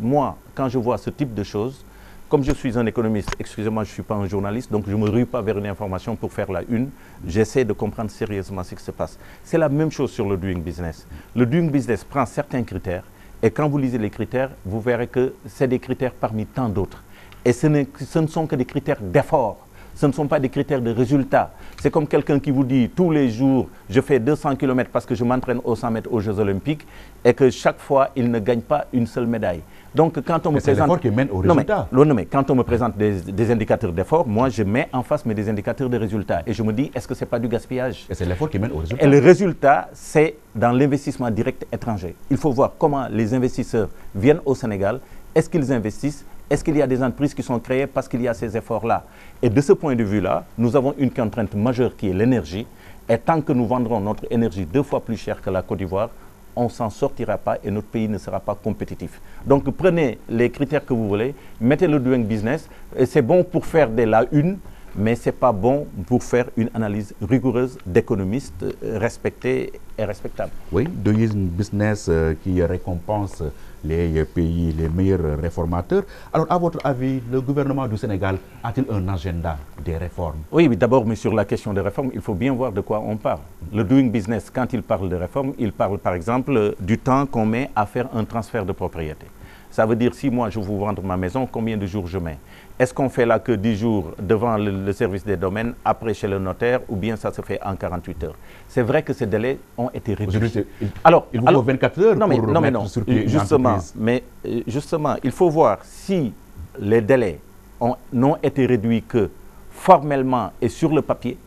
moi, quand je vois ce type de choses, comme je suis un économiste, excusez-moi, je ne suis pas un journaliste, donc je ne me rue pas vers une information pour faire la une. J'essaie de comprendre sérieusement ce qui se passe. C'est la même chose sur le Doing Business. Le Doing Business prend certains critères, et quand vous lisez les critères, vous verrez que c'est des critères parmi tant d'autres. Et ce ne sont que des critères d'effort. Ce ne sont pas des critères de résultat. C'est comme quelqu'un qui vous dit tous les jours, je fais 200 km parce que je m'entraîne aux 100 mètres aux Jeux Olympiques et que chaque fois, il ne gagne pas une seule médaille. Donc, quand on me présente... C'est l'effort qui mène au résultat. Non, mais quand on me présente des indicateurs d'effort, moi, je mets en face des indicateurs de résultat. Et je me dis, est-ce que ce n'est pas du gaspillage? Et c'est l'effort qui mène au résultat. Et le résultat, c'est dans l'investissement direct étranger. Il faut voir comment les investisseurs viennent au Sénégal. Est-ce qu'ils investissent? Est-ce qu'il y a des entreprises qui sont créées parce qu'il y a ces efforts-là? Et de ce point de vue-là, nous avons une contrainte majeure qui est l'énergie. Et tant que nous vendrons notre énergie 2 fois plus cher que la Côte d'Ivoire, on ne s'en sortira pas et notre pays ne sera pas compétitif. Donc prenez les critères que vous voulez, mettez le doing business. C'est bon pour faire de la une, mais ce n'est pas bon pour faire une analyse rigoureuse d'économistes respectés et respectables. Oui, doing business qui récompense les pays, les meilleurs réformateurs. Alors, à votre avis, le gouvernement du Sénégal a-t-il un agenda des réformes? Oui, mais d'abord, mais sur la question des réformes, il faut bien voir de quoi on parle. Le doing business, quand il parle de réformes, il parle par exemple du temps qu'on met à faire un transfert de propriété. Ça veut dire, si moi je veux vendre ma maison, combien de jours je mets? Est-ce qu'on fait là que 10 jours devant le service des domaines, après chez le notaire, ou bien ça se fait en 48 heures? C'est vrai que ces délais ont été réduits. Il vous faut 24 heures pour mettre sur pied une entreprise. Justement, il faut voir si les délais n'ont été réduits que formellement et sur le papier,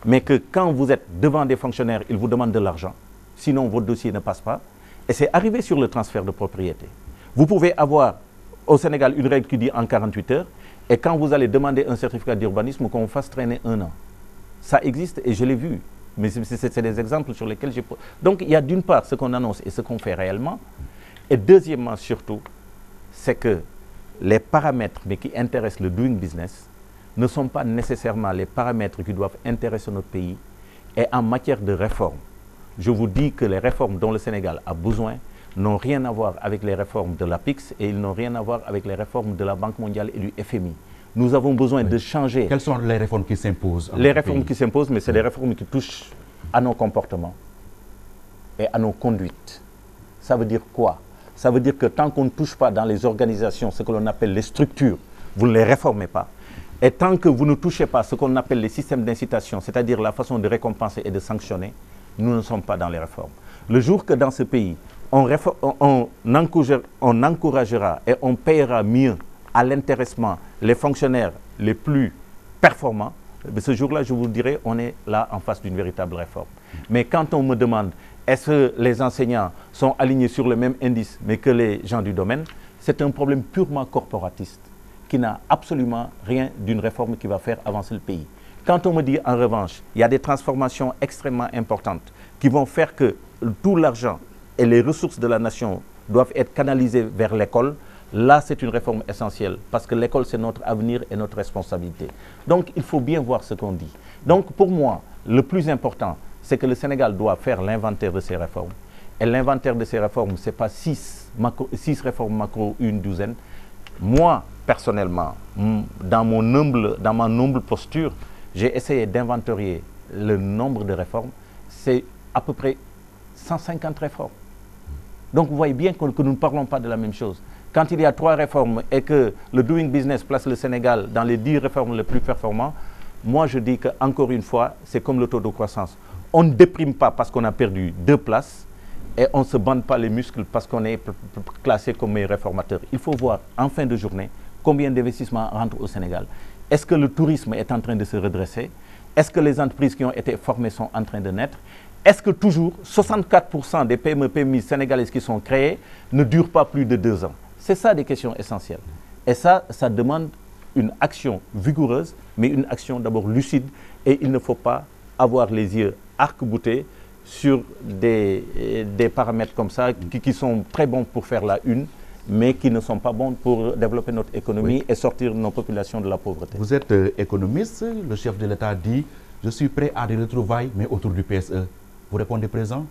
mais que quand vous êtes devant des fonctionnaires, ils vous demandent de l'argent, sinon votre dossier ne passe pas. Et c'est arrivé sur le transfert de propriété. Vous pouvez avoir au Sénégal une règle qui dit en 48 heures, et quand vous allez demander un certificat d'urbanisme, qu'on vous fasse traîner 1 an. Ça existe et je l'ai vu. Mais c'est des exemples sur lesquels j'ai... Donc il y a d'une part ce qu'on annonce et ce qu'on fait réellement, et deuxièmement surtout, c'est que les paramètres mais qui intéressent le doing business ne sont pas nécessairement les paramètres qui doivent intéresser notre pays. Et en matière de réforme, je vous dis que les réformes dont le Sénégal a besoin n'ont rien à voir avec les réformes de l'APIX et ils n'ont rien à voir avec les réformes de la Banque mondiale et du FMI. Nous avons besoin de changer. Quelles sont les réformes qui s'imposent? Les réformes qui s'imposent, mais c'est des réformes qui touchent à nos comportements et à nos conduites. Ça veut dire quoi? Ça veut dire que tant qu'on ne touche pas dans les organisations, ce que l'on appelle les structures, vous ne les réformez pas. Et tant que vous ne touchez pas ce qu'on appelle les systèmes d'incitation, c'est-à-dire la façon de récompenser et de sanctionner, nous ne sommes pas dans les réformes. Le jour que dans ce pays, on encouragera et on payera mieux à l'intéressement les fonctionnaires les plus performants, ce jour-là, je vous dirais, on est là en face d'une véritable réforme. Mais quand on me demande, est-ce que les enseignants sont alignés sur le même indice, mais que les gens du domaine, c'est un problème purement corporatiste qui n'a absolument rien d'une réforme qui va faire avancer le pays. Quand on me dit, en revanche, il y a des transformations extrêmement importantes qui vont faire que tout l'argent et les ressources de la nation doivent être canalisées vers l'école, là, c'est une réforme essentielle parce que l'école, c'est notre avenir et notre responsabilité. Donc, il faut bien voir ce qu'on dit. Donc, pour moi, le plus important, c'est que le Sénégal doit faire l'inventaire de ses réformes. Et l'inventaire de ces réformes, ce n'est pas 6 réformes macro, une douzaine. Moi, personnellement, dans ma humble posture, j'ai essayé d'inventorier le nombre de réformes. C'est à peu près 150 réformes. Donc vous voyez bien que nous ne parlons pas de la même chose. Quand il y a 3 réformes et que le doing business place le Sénégal dans les 10 réformes les plus performantes, moi je dis qu'encore une fois, c'est comme le taux de croissance. On ne déprime pas parce qu'on a perdu 2 places et on ne se bande pas les muscles parce qu'on est classé comme meilleur réformateur. Il faut voir en fin de journée combien d'investissements rentrent au Sénégal. Est-ce que le tourisme est en train de se redresser? Est-ce que les entreprises qui ont été formées sont en train de naître? Est-ce que toujours 64% des PME-PMI sénégalaises qui sont créées ne durent pas plus de 2 ans? C'est ça des questions essentielles. Et ça demande une action vigoureuse, mais une action d'abord lucide. Et il ne faut pas avoir les yeux arc-boutés sur des paramètres comme ça qui sont très bons pour faire la une, mais qui ne sont pas bons pour développer notre économie et sortir nos populations de la pauvreté. Vous êtes économiste, le chef de l'État dit « Je suis prêt à des retrouvailles, mais autour du PSE ». Vous répondez présent?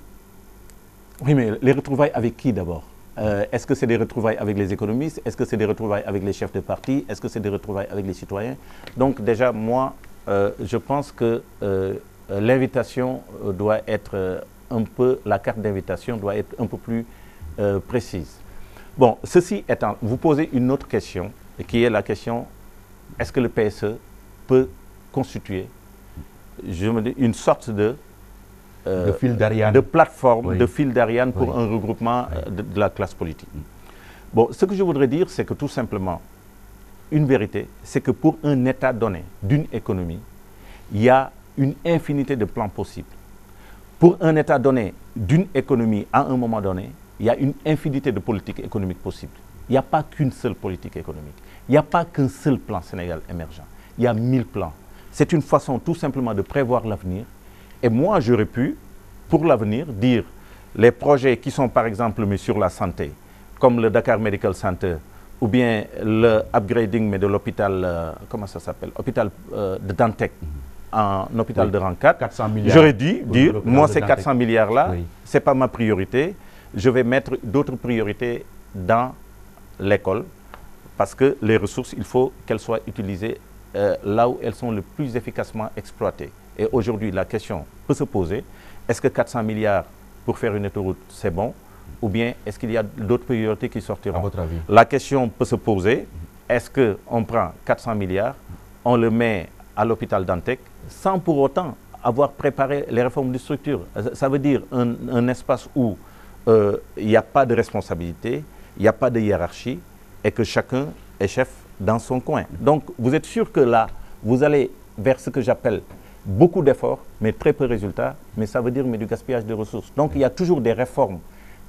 Oui, mais les retrouvailles avec qui d'abord? Est-ce que c'est des retrouvailles avec les économistes? Est-ce que c'est des retrouvailles avec les chefs de parti? Est-ce que c'est des retrouvailles avec les citoyens? Donc déjà, moi, je pense que l'invitation doit être un peu, la carte d'invitation doit être un peu plus précise. Bon, ceci étant, vous posez une autre question, qui est la question, est-ce que le PSE peut constituer une sorte de fil d'Ariane. De plateforme, oui. de fil d'Ariane pour un regroupement de la classe politique. Bon, ce que je voudrais dire, c'est que tout simplement, une vérité, c'est que pour un État donné d'une économie, il y a une infinité de plans possibles. Pour un État donné d'une économie, à un moment donné, il y a une infinité de politiques économiques possibles. Il n'y a pas qu'une seule politique économique. Il n'y a pas qu'un seul plan Sénégal émergent. Il y a 1000 plans. C'est une façon tout simplement de prévoir l'avenir. Et moi, j'aurais pu, pour l'avenir, dire les projets qui sont par exemple mis sur la santé, comme le Dakar Medical Center, ou bien le upgrading mais de l'hôpital, comment ça s'appelle, hôpital de Dantec, en hôpital de rang 4. 400 milliards. J'aurais dû dire, moi ces 400 milliards-là, oui. ce n'est pas ma priorité. Je vais mettre d'autres priorités dans l'école, parce que les ressources, il faut qu'elles soient utilisées là où elles sont le plus efficacement exploitées. Et aujourd'hui, la question peut se poser, est-ce que 400 milliards pour faire une autoroute, c'est bon? Ou bien est-ce qu'il y a d'autres priorités qui sortiront? À votre avis? La question peut se poser, est-ce qu'on prend 400 milliards, on le met à l'hôpital Dantec, sans pour autant avoir préparé les réformes de structure? Ça veut dire un espace où il n'y a pas de responsabilité, il n'y a pas de hiérarchie, et que chacun est chef dans son coin. Donc, vous êtes sûr que là, vous allez vers ce que j'appelle beaucoup d'efforts, mais très peu de résultats, mais ça veut dire du gaspillage de ressources. Donc, il y a toujours des réformes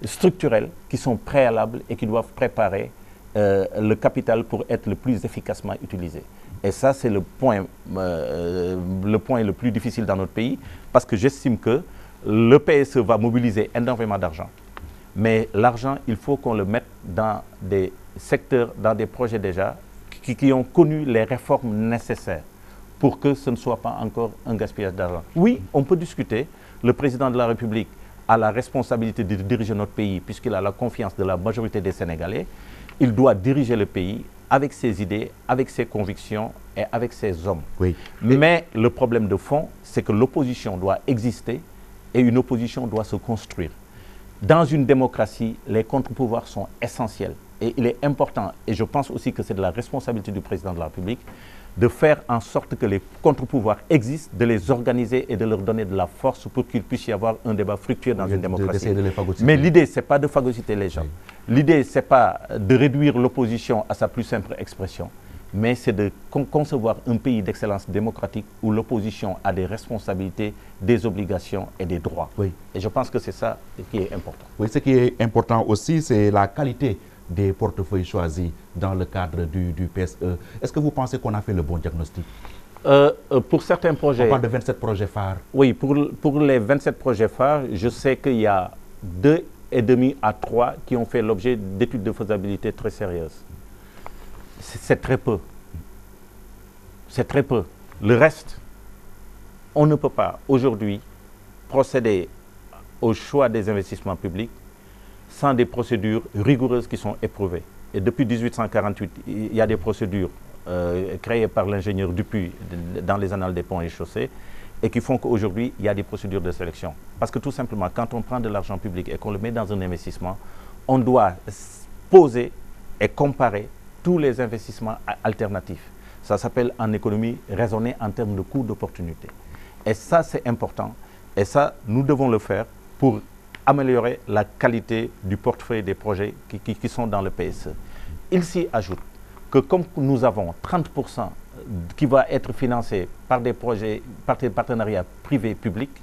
structurelles qui sont préalables et qui doivent préparer le capital pour être le plus efficacement utilisé. Et ça, c'est le point le plus difficile dans notre pays, parce que j'estime que le PSE va mobiliser énormément d'argent. Mais l'argent, il faut qu'on le mette dans des secteurs, dans des projets déjà, qui ont connu les réformes nécessaires pour que ce ne soit pas encore un gaspillage d'argent. Oui, on peut discuter. Le président de la République a la responsabilité de diriger notre pays, puisqu'il a la confiance de la majorité des Sénégalais. Il doit diriger le pays avec ses idées, avec ses convictions et avec ses hommes. Oui. Mais le problème de fond, c'est que l'opposition doit exister et une opposition doit se construire. Dans une démocratie, les contre-pouvoirs sont essentiels. Et il est important, et je pense aussi que c'est de la responsabilité du président de la République, de faire en sorte que les contre-pouvoirs existent, de les organiser et de leur donner de la force pour qu'il puisse y avoir un débat fructueux dans une démocratie. Mais l'idée, ce n'est pas de phagocyter les gens. Oui. L'idée, ce n'est pas de réduire l'opposition à sa plus simple expression, mais c'est de concevoir un pays d'excellence démocratique où l'opposition a des responsabilités, des obligations et des droits. Oui. Et je pense que c'est ça qui est important. Oui, ce qui est important aussi, c'est la qualité des portefeuilles choisis dans le cadre du PSE. Est-ce que vous pensez qu'on a fait le bon diagnostic? Pour certains projets... On parle de 27 projets phares. Oui, pour les 27 projets phares, je sais qu'il y a 2,5 à 3 qui ont fait l'objet d'études de faisabilité très sérieuses. C'est très peu. C'est très peu. Le reste, on ne peut pas aujourd'hui procéder au choix des investissements publics sans des procédures rigoureuses qui sont éprouvées. Et depuis 1848, il y a des procédures créées par l'ingénieur Dupuy dans les annales des ponts et chaussées et qui font qu'aujourd'hui, il y a des procédures de sélection. Parce que tout simplement, quand on prend de l'argent public et qu'on le met dans un investissement, on doit poser et comparer tous les investissements alternatifs. Ça s'appelle en économie raisonner en termes de coût d'opportunité. Et ça, c'est important. Et ça, nous devons le faire pour améliorer la qualité du portefeuille des projets qui sont dans le PSE. Il s'y ajoute que comme nous avons 30% qui va être financé par des projets, par des partenariats privés-publics,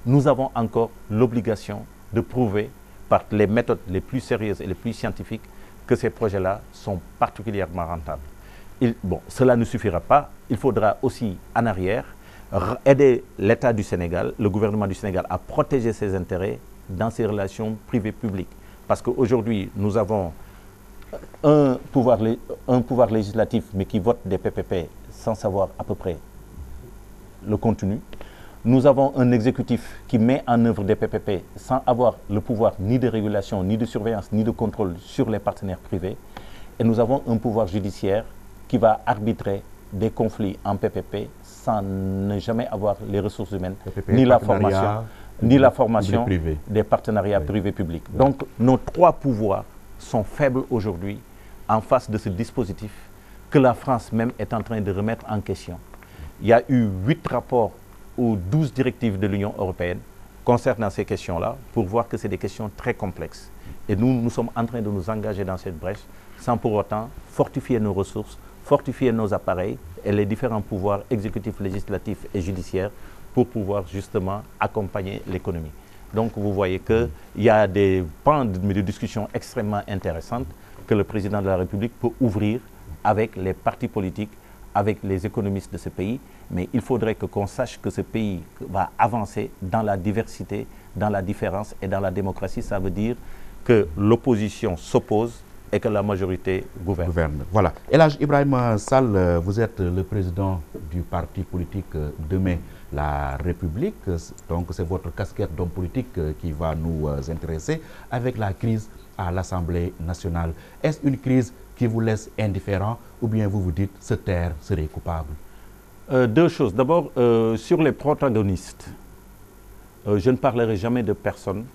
nous avons encore l'obligation de prouver par les méthodes les plus sérieuses et les plus scientifiques que ces projets-là sont particulièrement rentables. Bon, cela ne suffira pas. Il faudra aussi, en arrière, aider l'État du Sénégal, le gouvernement du Sénégal, à protéger ses intérêts dans ses relations privées-publiques. Parce qu'aujourd'hui, nous avons un pouvoir législatif, mais qui vote des PPP sans savoir à peu près le contenu. Nous avons un exécutif qui met en œuvre des PPP sans avoir le pouvoir ni de régulation, ni de surveillance, ni de contrôle sur les partenaires privés. Et nous avons un pouvoir judiciaire qui va arbitrer des conflits en PPP sans ne jamais avoir les ressources humaines, PPP, ni la formation des partenariats privés-publics. Donc, nos trois pouvoirs sont faibles aujourd'hui en face de ce dispositif que la France même est en train de remettre en question. il y a eu 8 rapports ou 12 directives de l'Union européenne concernant ces questions-là, pour voir que c'est des questions très complexes. Et nous sommes en train de nous engager dans cette brèche, sans pour autant fortifier nos ressources, fortifier nos appareils et les différents pouvoirs exécutifs, législatifs et judiciaires pour pouvoir justement accompagner l'économie. Donc vous voyez qu'il y a des pans de discussion extrêmement intéressantes que le président de la République peut ouvrir avec les partis politiques, avec les économistes de ce pays, mais il faudrait qu'on sache que ce pays va avancer dans la diversité, dans la différence et dans la démocratie. Ça veut dire que l'opposition s'oppose et que la majorité gouverne. Voilà. El Hadj Ibrahima Sall, vous êtes le président du parti politique Demain la République. Donc c'est votre casquette d'homme politique qui va nous intéresser avec la crise à l'Assemblée nationale. Est-ce une crise qui vous laisse indifférent ou bien vous vous dites se taire serait coupable? Deux choses. D'abord, sur les protagonistes, je ne parlerai jamais de personne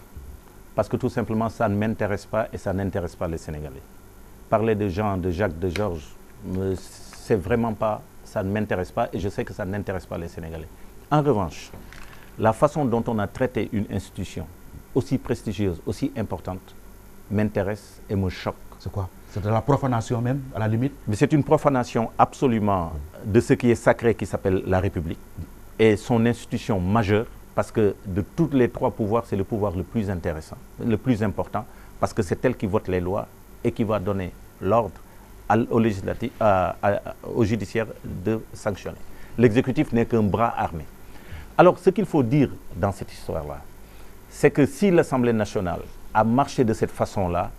parce que tout simplement ça ne m'intéresse pas et ça n'intéresse pas les Sénégalais. Parler de Jean, de Jacques, de Georges, c'est vraiment pas, ça ne m'intéresse pas et je sais que ça n'intéresse pas les Sénégalais. En revanche, la façon dont on a traité une institution aussi prestigieuse, aussi importante, m'intéresse et me choque. C'est quoi? C'est de la profanation même, à la limite? Mais c'est une profanation absolument de ce qui est sacré, qui s'appelle la République, et son institution majeure, parce que de tous les trois pouvoirs, c'est le pouvoir le plus intéressant, le plus important, parce que c'est elle qui vote les lois et qui va donner l'ordre au judiciaire de sanctionner. L'exécutif n'est qu'un bras armé. Alors, ce qu'il faut dire dans cette histoire-là, c'est que si l'Assemblée nationale a marché de cette façon-là,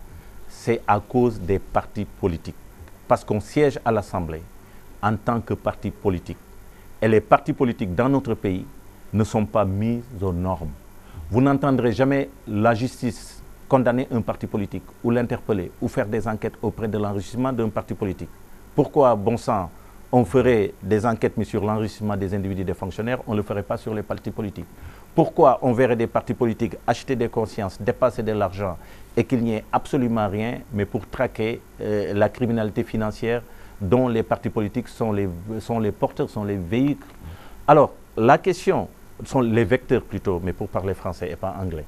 c'est à cause des partis politiques. Parce qu'on siège à l'Assemblée en tant que parti politique. Et les partis politiques dans notre pays ne sont pas mis aux normes. Vous n'entendrez jamais la justice condamner un parti politique ou l'interpeller ou faire des enquêtes auprès de l'enrichissement d'un parti politique. Pourquoi, bon sang, on ferait des enquêtes mais sur l'enrichissement des individus, des fonctionnaires, on ne le ferait pas sur les partis politiques? Pourquoi on verrait des partis politiques acheter des consciences, dépasser de l'argent et qu'il n'y ait absolument rien, mais pour traquer la criminalité financière dont les partis politiques sont les porteurs, sont les véhicules? Alors, la question, sont les vecteurs plutôt, mais pour parler français et pas anglais.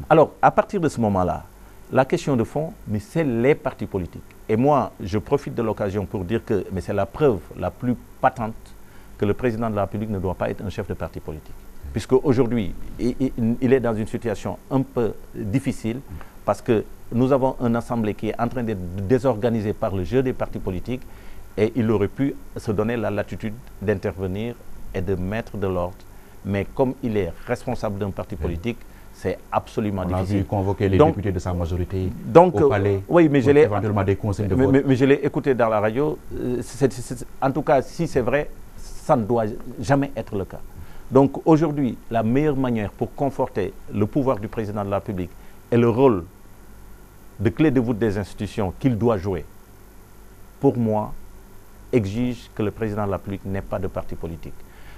Alors, à partir de ce moment-là, la question de fond, mais c'est les partis politiques. Et moi, je profite de l'occasion pour dire que c'est la preuve la plus patente que le président de la République ne doit pas être un chef de parti politique. Puisqu'aujourd'hui, il est dans une situation un peu difficile parce que nous avons une assemblée qui est en train d'être désorganisée par le jeu des partis politiques et il aurait pu se donner la latitude d'intervenir et de mettre de l'ordre. Mais comme il est responsable d'un parti politique, c'est absolument difficile. On a vu convoquer les députés de sa majorité au palais, oui, mais éventuellement des conseils de vote. Mais je l'ai écouté dans la radio. En tout cas, si c'est vrai, ça ne doit jamais être le cas. Donc aujourd'hui, la meilleure manière pour conforter le pouvoir du président de la République et le rôle de clé de voûte des institutions qu'il doit jouer, pour moi, exige que le président de la République n'ait pas de parti politique.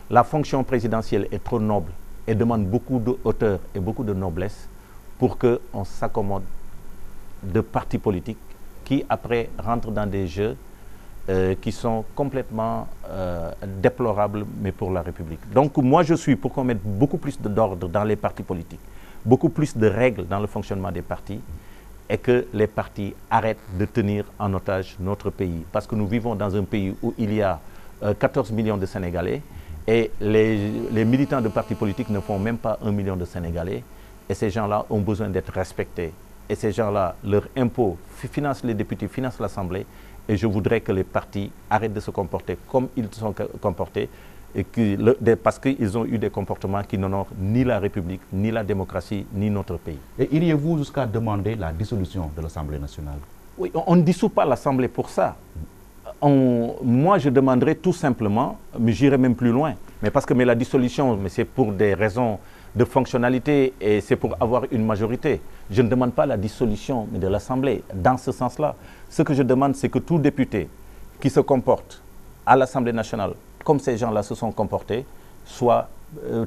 La fonction présidentielle est trop noble et demande beaucoup de hauteur et beaucoup de noblesse pour qu'on s'accommode de partis politiques qui, après, rentrent dans des jeux qui sont complètement déplorables, mais pour la République. Donc moi, je suis pour qu'on mette beaucoup plus d'ordre dans les partis politiques, beaucoup plus de règles dans le fonctionnement des partis et que les partis arrêtent de tenir en otage notre pays. Parce que nous vivons dans un pays où il y a 14 millions de Sénégalais et les militants de partis politiques ne font même pas 1 million de Sénégalais et ces gens-là ont besoin d'être respectés. Et ces gens-là, leurs impôts financent les députés, financent l'Assemblée. Et je voudrais que les partis arrêtent de se comporter comme ils se sont comportés et parce qu'ils ont eu des comportements qui n'honorent ni la République, ni la démocratie, ni notre pays. Et iriez-vous jusqu'à demander la dissolution de l'Assemblée nationale? Oui, on ne dissout pas l'Assemblée pour ça. Moi, je demanderais tout simplement, mais j'irai même plus loin, mais la dissolution, c'est pour des raisons de fonctionnalité et c'est pour avoir une majorité. Je ne demande pas la dissolution de l'Assemblée dans ce sens-là. Ce que je demande, c'est que tout député qui se comporte à l'Assemblée nationale, comme ces gens-là se sont comportés, soit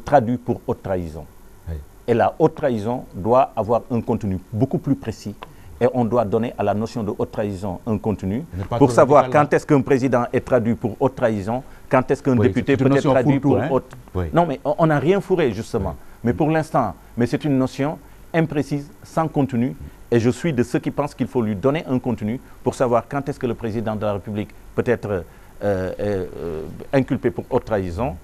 traduit pour haute trahison. Oui. Et la haute trahison doit avoir un contenu beaucoup plus précis. Et on doit donner à la notion de haute trahison un contenu pour savoir quand est-ce qu'un président est traduit pour haute trahison, Quand est-ce qu'un député peut être traduit pour autre? Non, mais on n'a rien fourré, justement. Mais pour l'instant, c'est une notion imprécise, sans contenu. Et je suis de ceux qui pensent qu'il faut lui donner un contenu pour savoir quand est-ce que le président de la République peut être inculpé pour haute trahison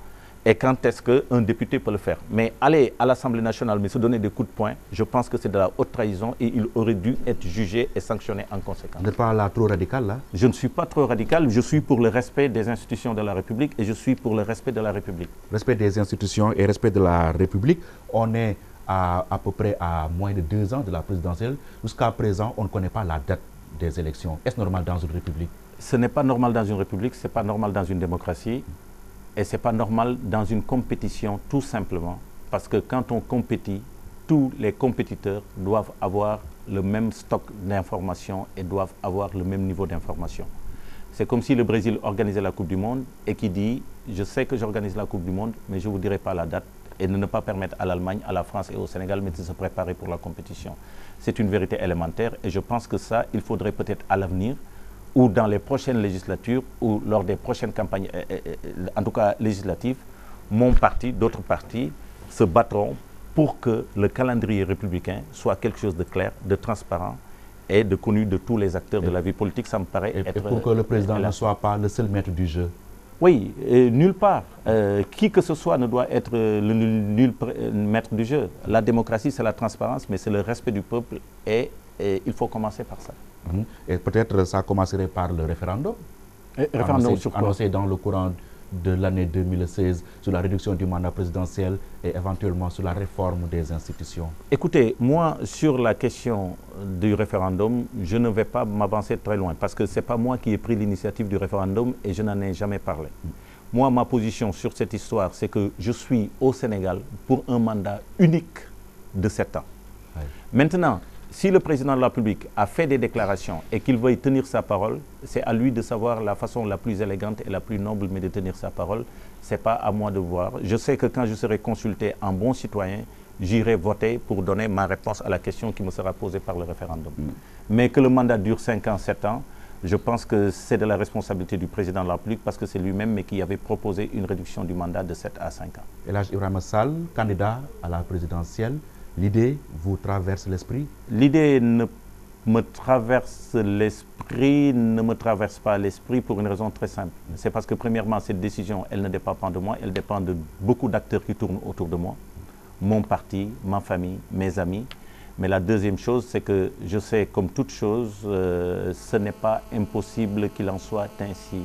et quand est-ce qu'un député peut le faire. Mais aller à l'Assemblée nationale, mais se donner des coups de poing, je pense que c'est de la haute trahison et il aurait dû être jugé et sanctionné en conséquence. Vous n'êtes pas là trop radical, là? Je ne suis pas trop radical, je suis pour le respect des institutions de la République et je suis pour le respect de la République. Respect des institutions et respect de la République. On est à peu près à moins de 2 ans de la présidentielle. Jusqu'à présent, on ne connaît pas la date des élections. Est-ce normal dans une république? Ce n'est pas normal dans une république, ce n'est pas normal dans une démocratie. Et ce n'est pas normal dans une compétition, tout simplement. Parce que quand on compétit, tous les compétiteurs doivent avoir le même stock d'informations et doivent avoir le même niveau d'information. C'est comme si le Brésil organisait la Coupe du Monde et qui dit « Je sais que j'organise la Coupe du Monde, mais je ne vous dirai pas la date » et de ne pas permettre à l'Allemagne, à la France et au Sénégal de se préparer pour la compétition. C'est une vérité élémentaire et je pense que ça, il faudrait peut-être à l'avenir ou dans les prochaines législatures, ou lors des prochaines campagnes, en tout cas législatives, mon parti, d'autres partis, se battront pour que le calendrier républicain soit quelque chose de clair, de transparent et de connu de tous les acteurs de la vie politique. Ça me paraît être... Et pour que le président ne soit pas le seul maître du jeu. Oui, nulle part. Qui que ce soit ne doit être le nul maître du jeu. La démocratie, c'est la transparence, mais c'est le respect du peuple et il faut commencer par ça. Et peut-être ça commencerait par le référendum, annoncé dans le courant de l'année 2016 sur la réduction du mandat présidentiel et éventuellement sur la réforme des institutions. Écoutez, moi, sur la question du référendum, je ne vais pas m'avancer très loin parce que ce n'est pas moi qui ai pris l'initiative du référendum et je n'en ai jamais parlé. Moi, ma position sur cette histoire, c'est que je suis au Sénégal pour un mandat unique de 7 ans. Oui. Maintenant, si le président de la République a fait des déclarations et qu'il veuille tenir sa parole, c'est à lui de savoir la façon la plus élégante et la plus noble mais de tenir sa parole. Ce n'est pas à moi de voir. Je sais que quand je serai consulté en bon citoyen, j'irai voter pour donner ma réponse à la question qui me sera posée par le référendum. Mais que le mandat dure 5 ans, 7 ans, je pense que c'est de la responsabilité du président de la République parce que c'est lui-même qui avait proposé une réduction du mandat de 7 à 5 ans. Elhadji Ibrahima Sall, candidat à la présidentielle, l'idée vous traverse l'esprit? L'idée ne me traverse l'esprit, ne me traverse pas l'esprit pour une raison très simple. C'est parce que premièrement, cette décision, elle ne dépend pas de moi, elle dépend de beaucoup d'acteurs qui tournent autour de moi. Mon parti, ma famille, mes amis. Mais la deuxième chose, c'est que je sais, comme toute chose, ce n'est pas impossible qu'il en soit ainsi.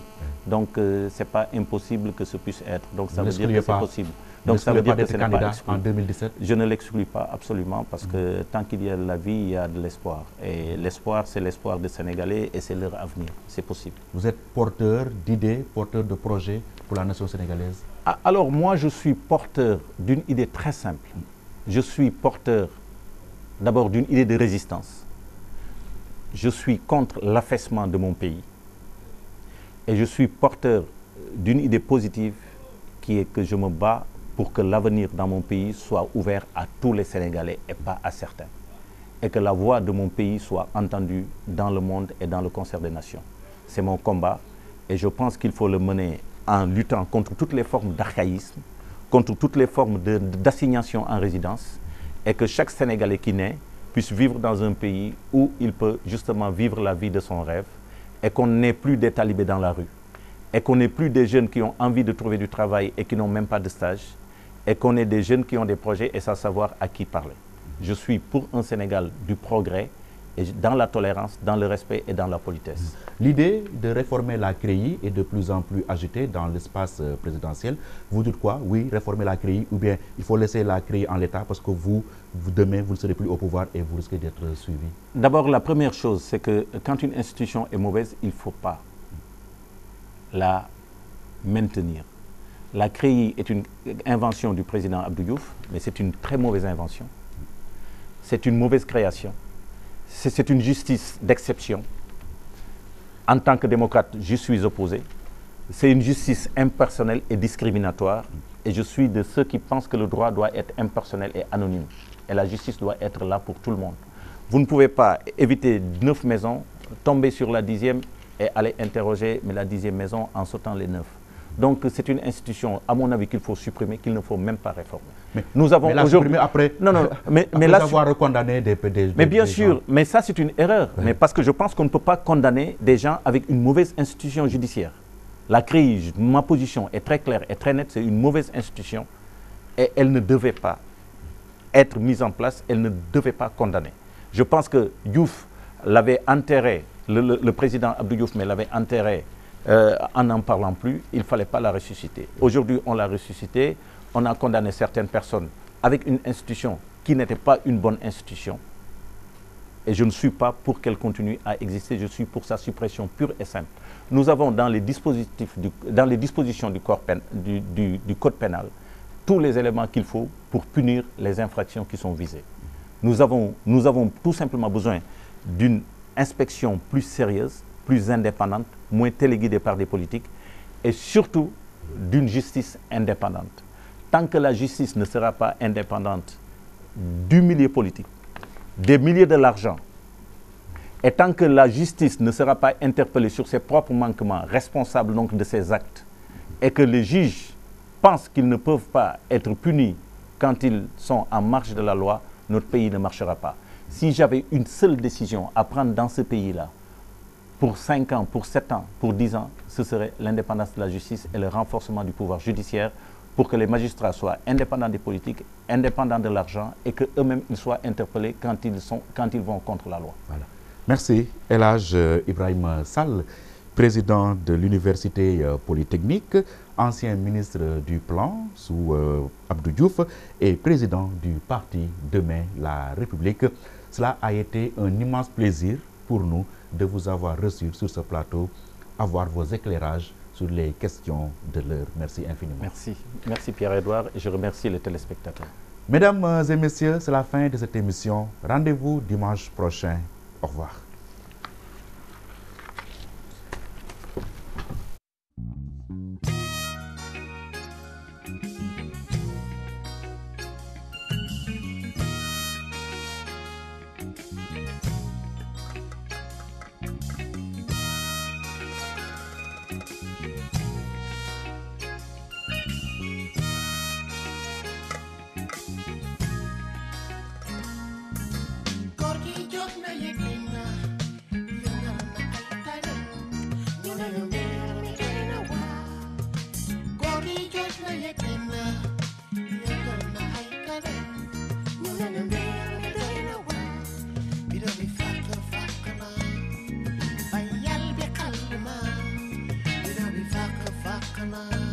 Donc, ce n'est pas impossible que ce puisse être. Donc, ça veut dire que c'est possible. Donc, ça veut dire que ce n'est pas exclu. En 2017? Je ne l'exclus pas absolument parce que tant qu'il y a de la vie, il y a de l'espoir. Et l'espoir, c'est l'espoir des Sénégalais et c'est leur avenir. C'est possible. Vous êtes porteur d'idées, porteur de projets pour la nation sénégalaise? Alors, moi, je suis porteur d'une idée très simple. Je suis porteur d'abord d'une idée de résistance. Je suis contre l'affaissement de mon pays. Et je suis porteur d'une idée positive qui est que je me bats pour que l'avenir dans mon pays soit ouvert à tous les Sénégalais et pas à certains. Et que la voix de mon pays soit entendue dans le monde et dans le concert des nations. C'est mon combat et je pense qu'il faut le mener en luttant contre toutes les formes d'archaïsme, contre toutes les formes d'assignation en résidence et que chaque Sénégalais qui naît puisse vivre dans un pays où il peut justement vivre la vie de son rêve et qu'on n'ait plus des talibés dans la rue et qu'on n'ait plus des jeunes qui ont envie de trouver du travail et qui n'ont même pas de stage et qu'on ait des jeunes qui ont des projets et sans savoir à qui parler. Je suis pour un Sénégal du progrès et dans la tolérance, dans le respect et dans la politesse. L'idée de réformer la CREI est de plus en plus agitée dans l'espace présidentiel. Vous dites quoi? Oui, réformer la CREI ou bien il faut laisser la CREI en l'état parce que demain, vous ne serez plus au pouvoir et vous risquez d'être suivi. D'abord, la première chose, c'est que quand une institution est mauvaise, il ne faut pas la maintenir. La CREI est une invention du président Abdou Diouf, mais c'est une très mauvaise invention. C'est une mauvaise création. C'est une justice d'exception. En tant que démocrate, je suis opposé. C'est une justice impersonnelle et discriminatoire. Et je suis de ceux qui pensent que le droit doit être impersonnel et anonyme. Et la justice doit être là pour tout le monde. Vous ne pouvez pas éviter 9 maisons, tomber sur la 10e et aller interroger mais la 10e maison en sautant les 9. Donc c'est une institution, à mon avis, qu'il faut supprimer, qu'il ne faut même pas réformer. Mais nous avons aujourd'hui après, mais avoir recondamné mais bien sûr, mais ça c'est une erreur. Oui. Mais parce que je pense qu'on ne peut pas condamner des gens avec une mauvaise institution judiciaire. La CREI, ma position est très claire et très nette, c'est une mauvaise institution et elle ne devait pas être mise en place, elle ne devait pas condamner. Je pense que Diouf l'avait enterré, le président Abdou Diouf l'avait enterré en n'en parlant plus, il ne fallait pas la ressusciter. Aujourd'hui, on l'a ressuscité, on a condamné certaines personnes avec une institution qui n'était pas une bonne institution. Et je ne suis pas pour qu'elle continue à exister, je suis pour sa suppression pure et simple. Nous avons dans les dispositions du code pénal tous les éléments qu'il faut pour punir les infractions qui sont visées. Nous avons tout simplement besoin d'une inspection plus sérieuse, plus indépendante, moins téléguidée par des politiques et surtout d'une justice indépendante. Tant que la justice ne sera pas indépendante du milieu politique, des milliers de l'argent, et tant que la justice ne sera pas interpellée sur ses propres manquements, responsable donc de ses actes, et que les juges pensent qu'ils ne peuvent pas être punis quand ils sont en marge de la loi, notre pays ne marchera pas. Si j'avais une seule décision à prendre dans ce pays-là, pour 5 ans, pour 7 ans, pour 10 ans, ce serait l'indépendance de la justice et le renforcement du pouvoir judiciaire pour que les magistrats soient indépendants des politiques, indépendants de l'argent et qu'eux-mêmes ils soient interpellés quand ils vont contre la loi. Voilà. Merci. El Hadj Ibrahima Sall, président de l'Université Polytechnique, ancien ministre du Plan sous Abdou Diouf et président du parti Demain la République. Cela a été un immense plaisir pour nous de vous avoir reçu sur ce plateau, avoir vos éclairages sur les questions de l'heure. Merci infiniment. Merci. Merci Pierre-Edouard et je remercie les téléspectateurs. Mesdames et messieurs, c'est la fin de cette émission. Rendez-vous dimanche prochain. Au revoir. Come on.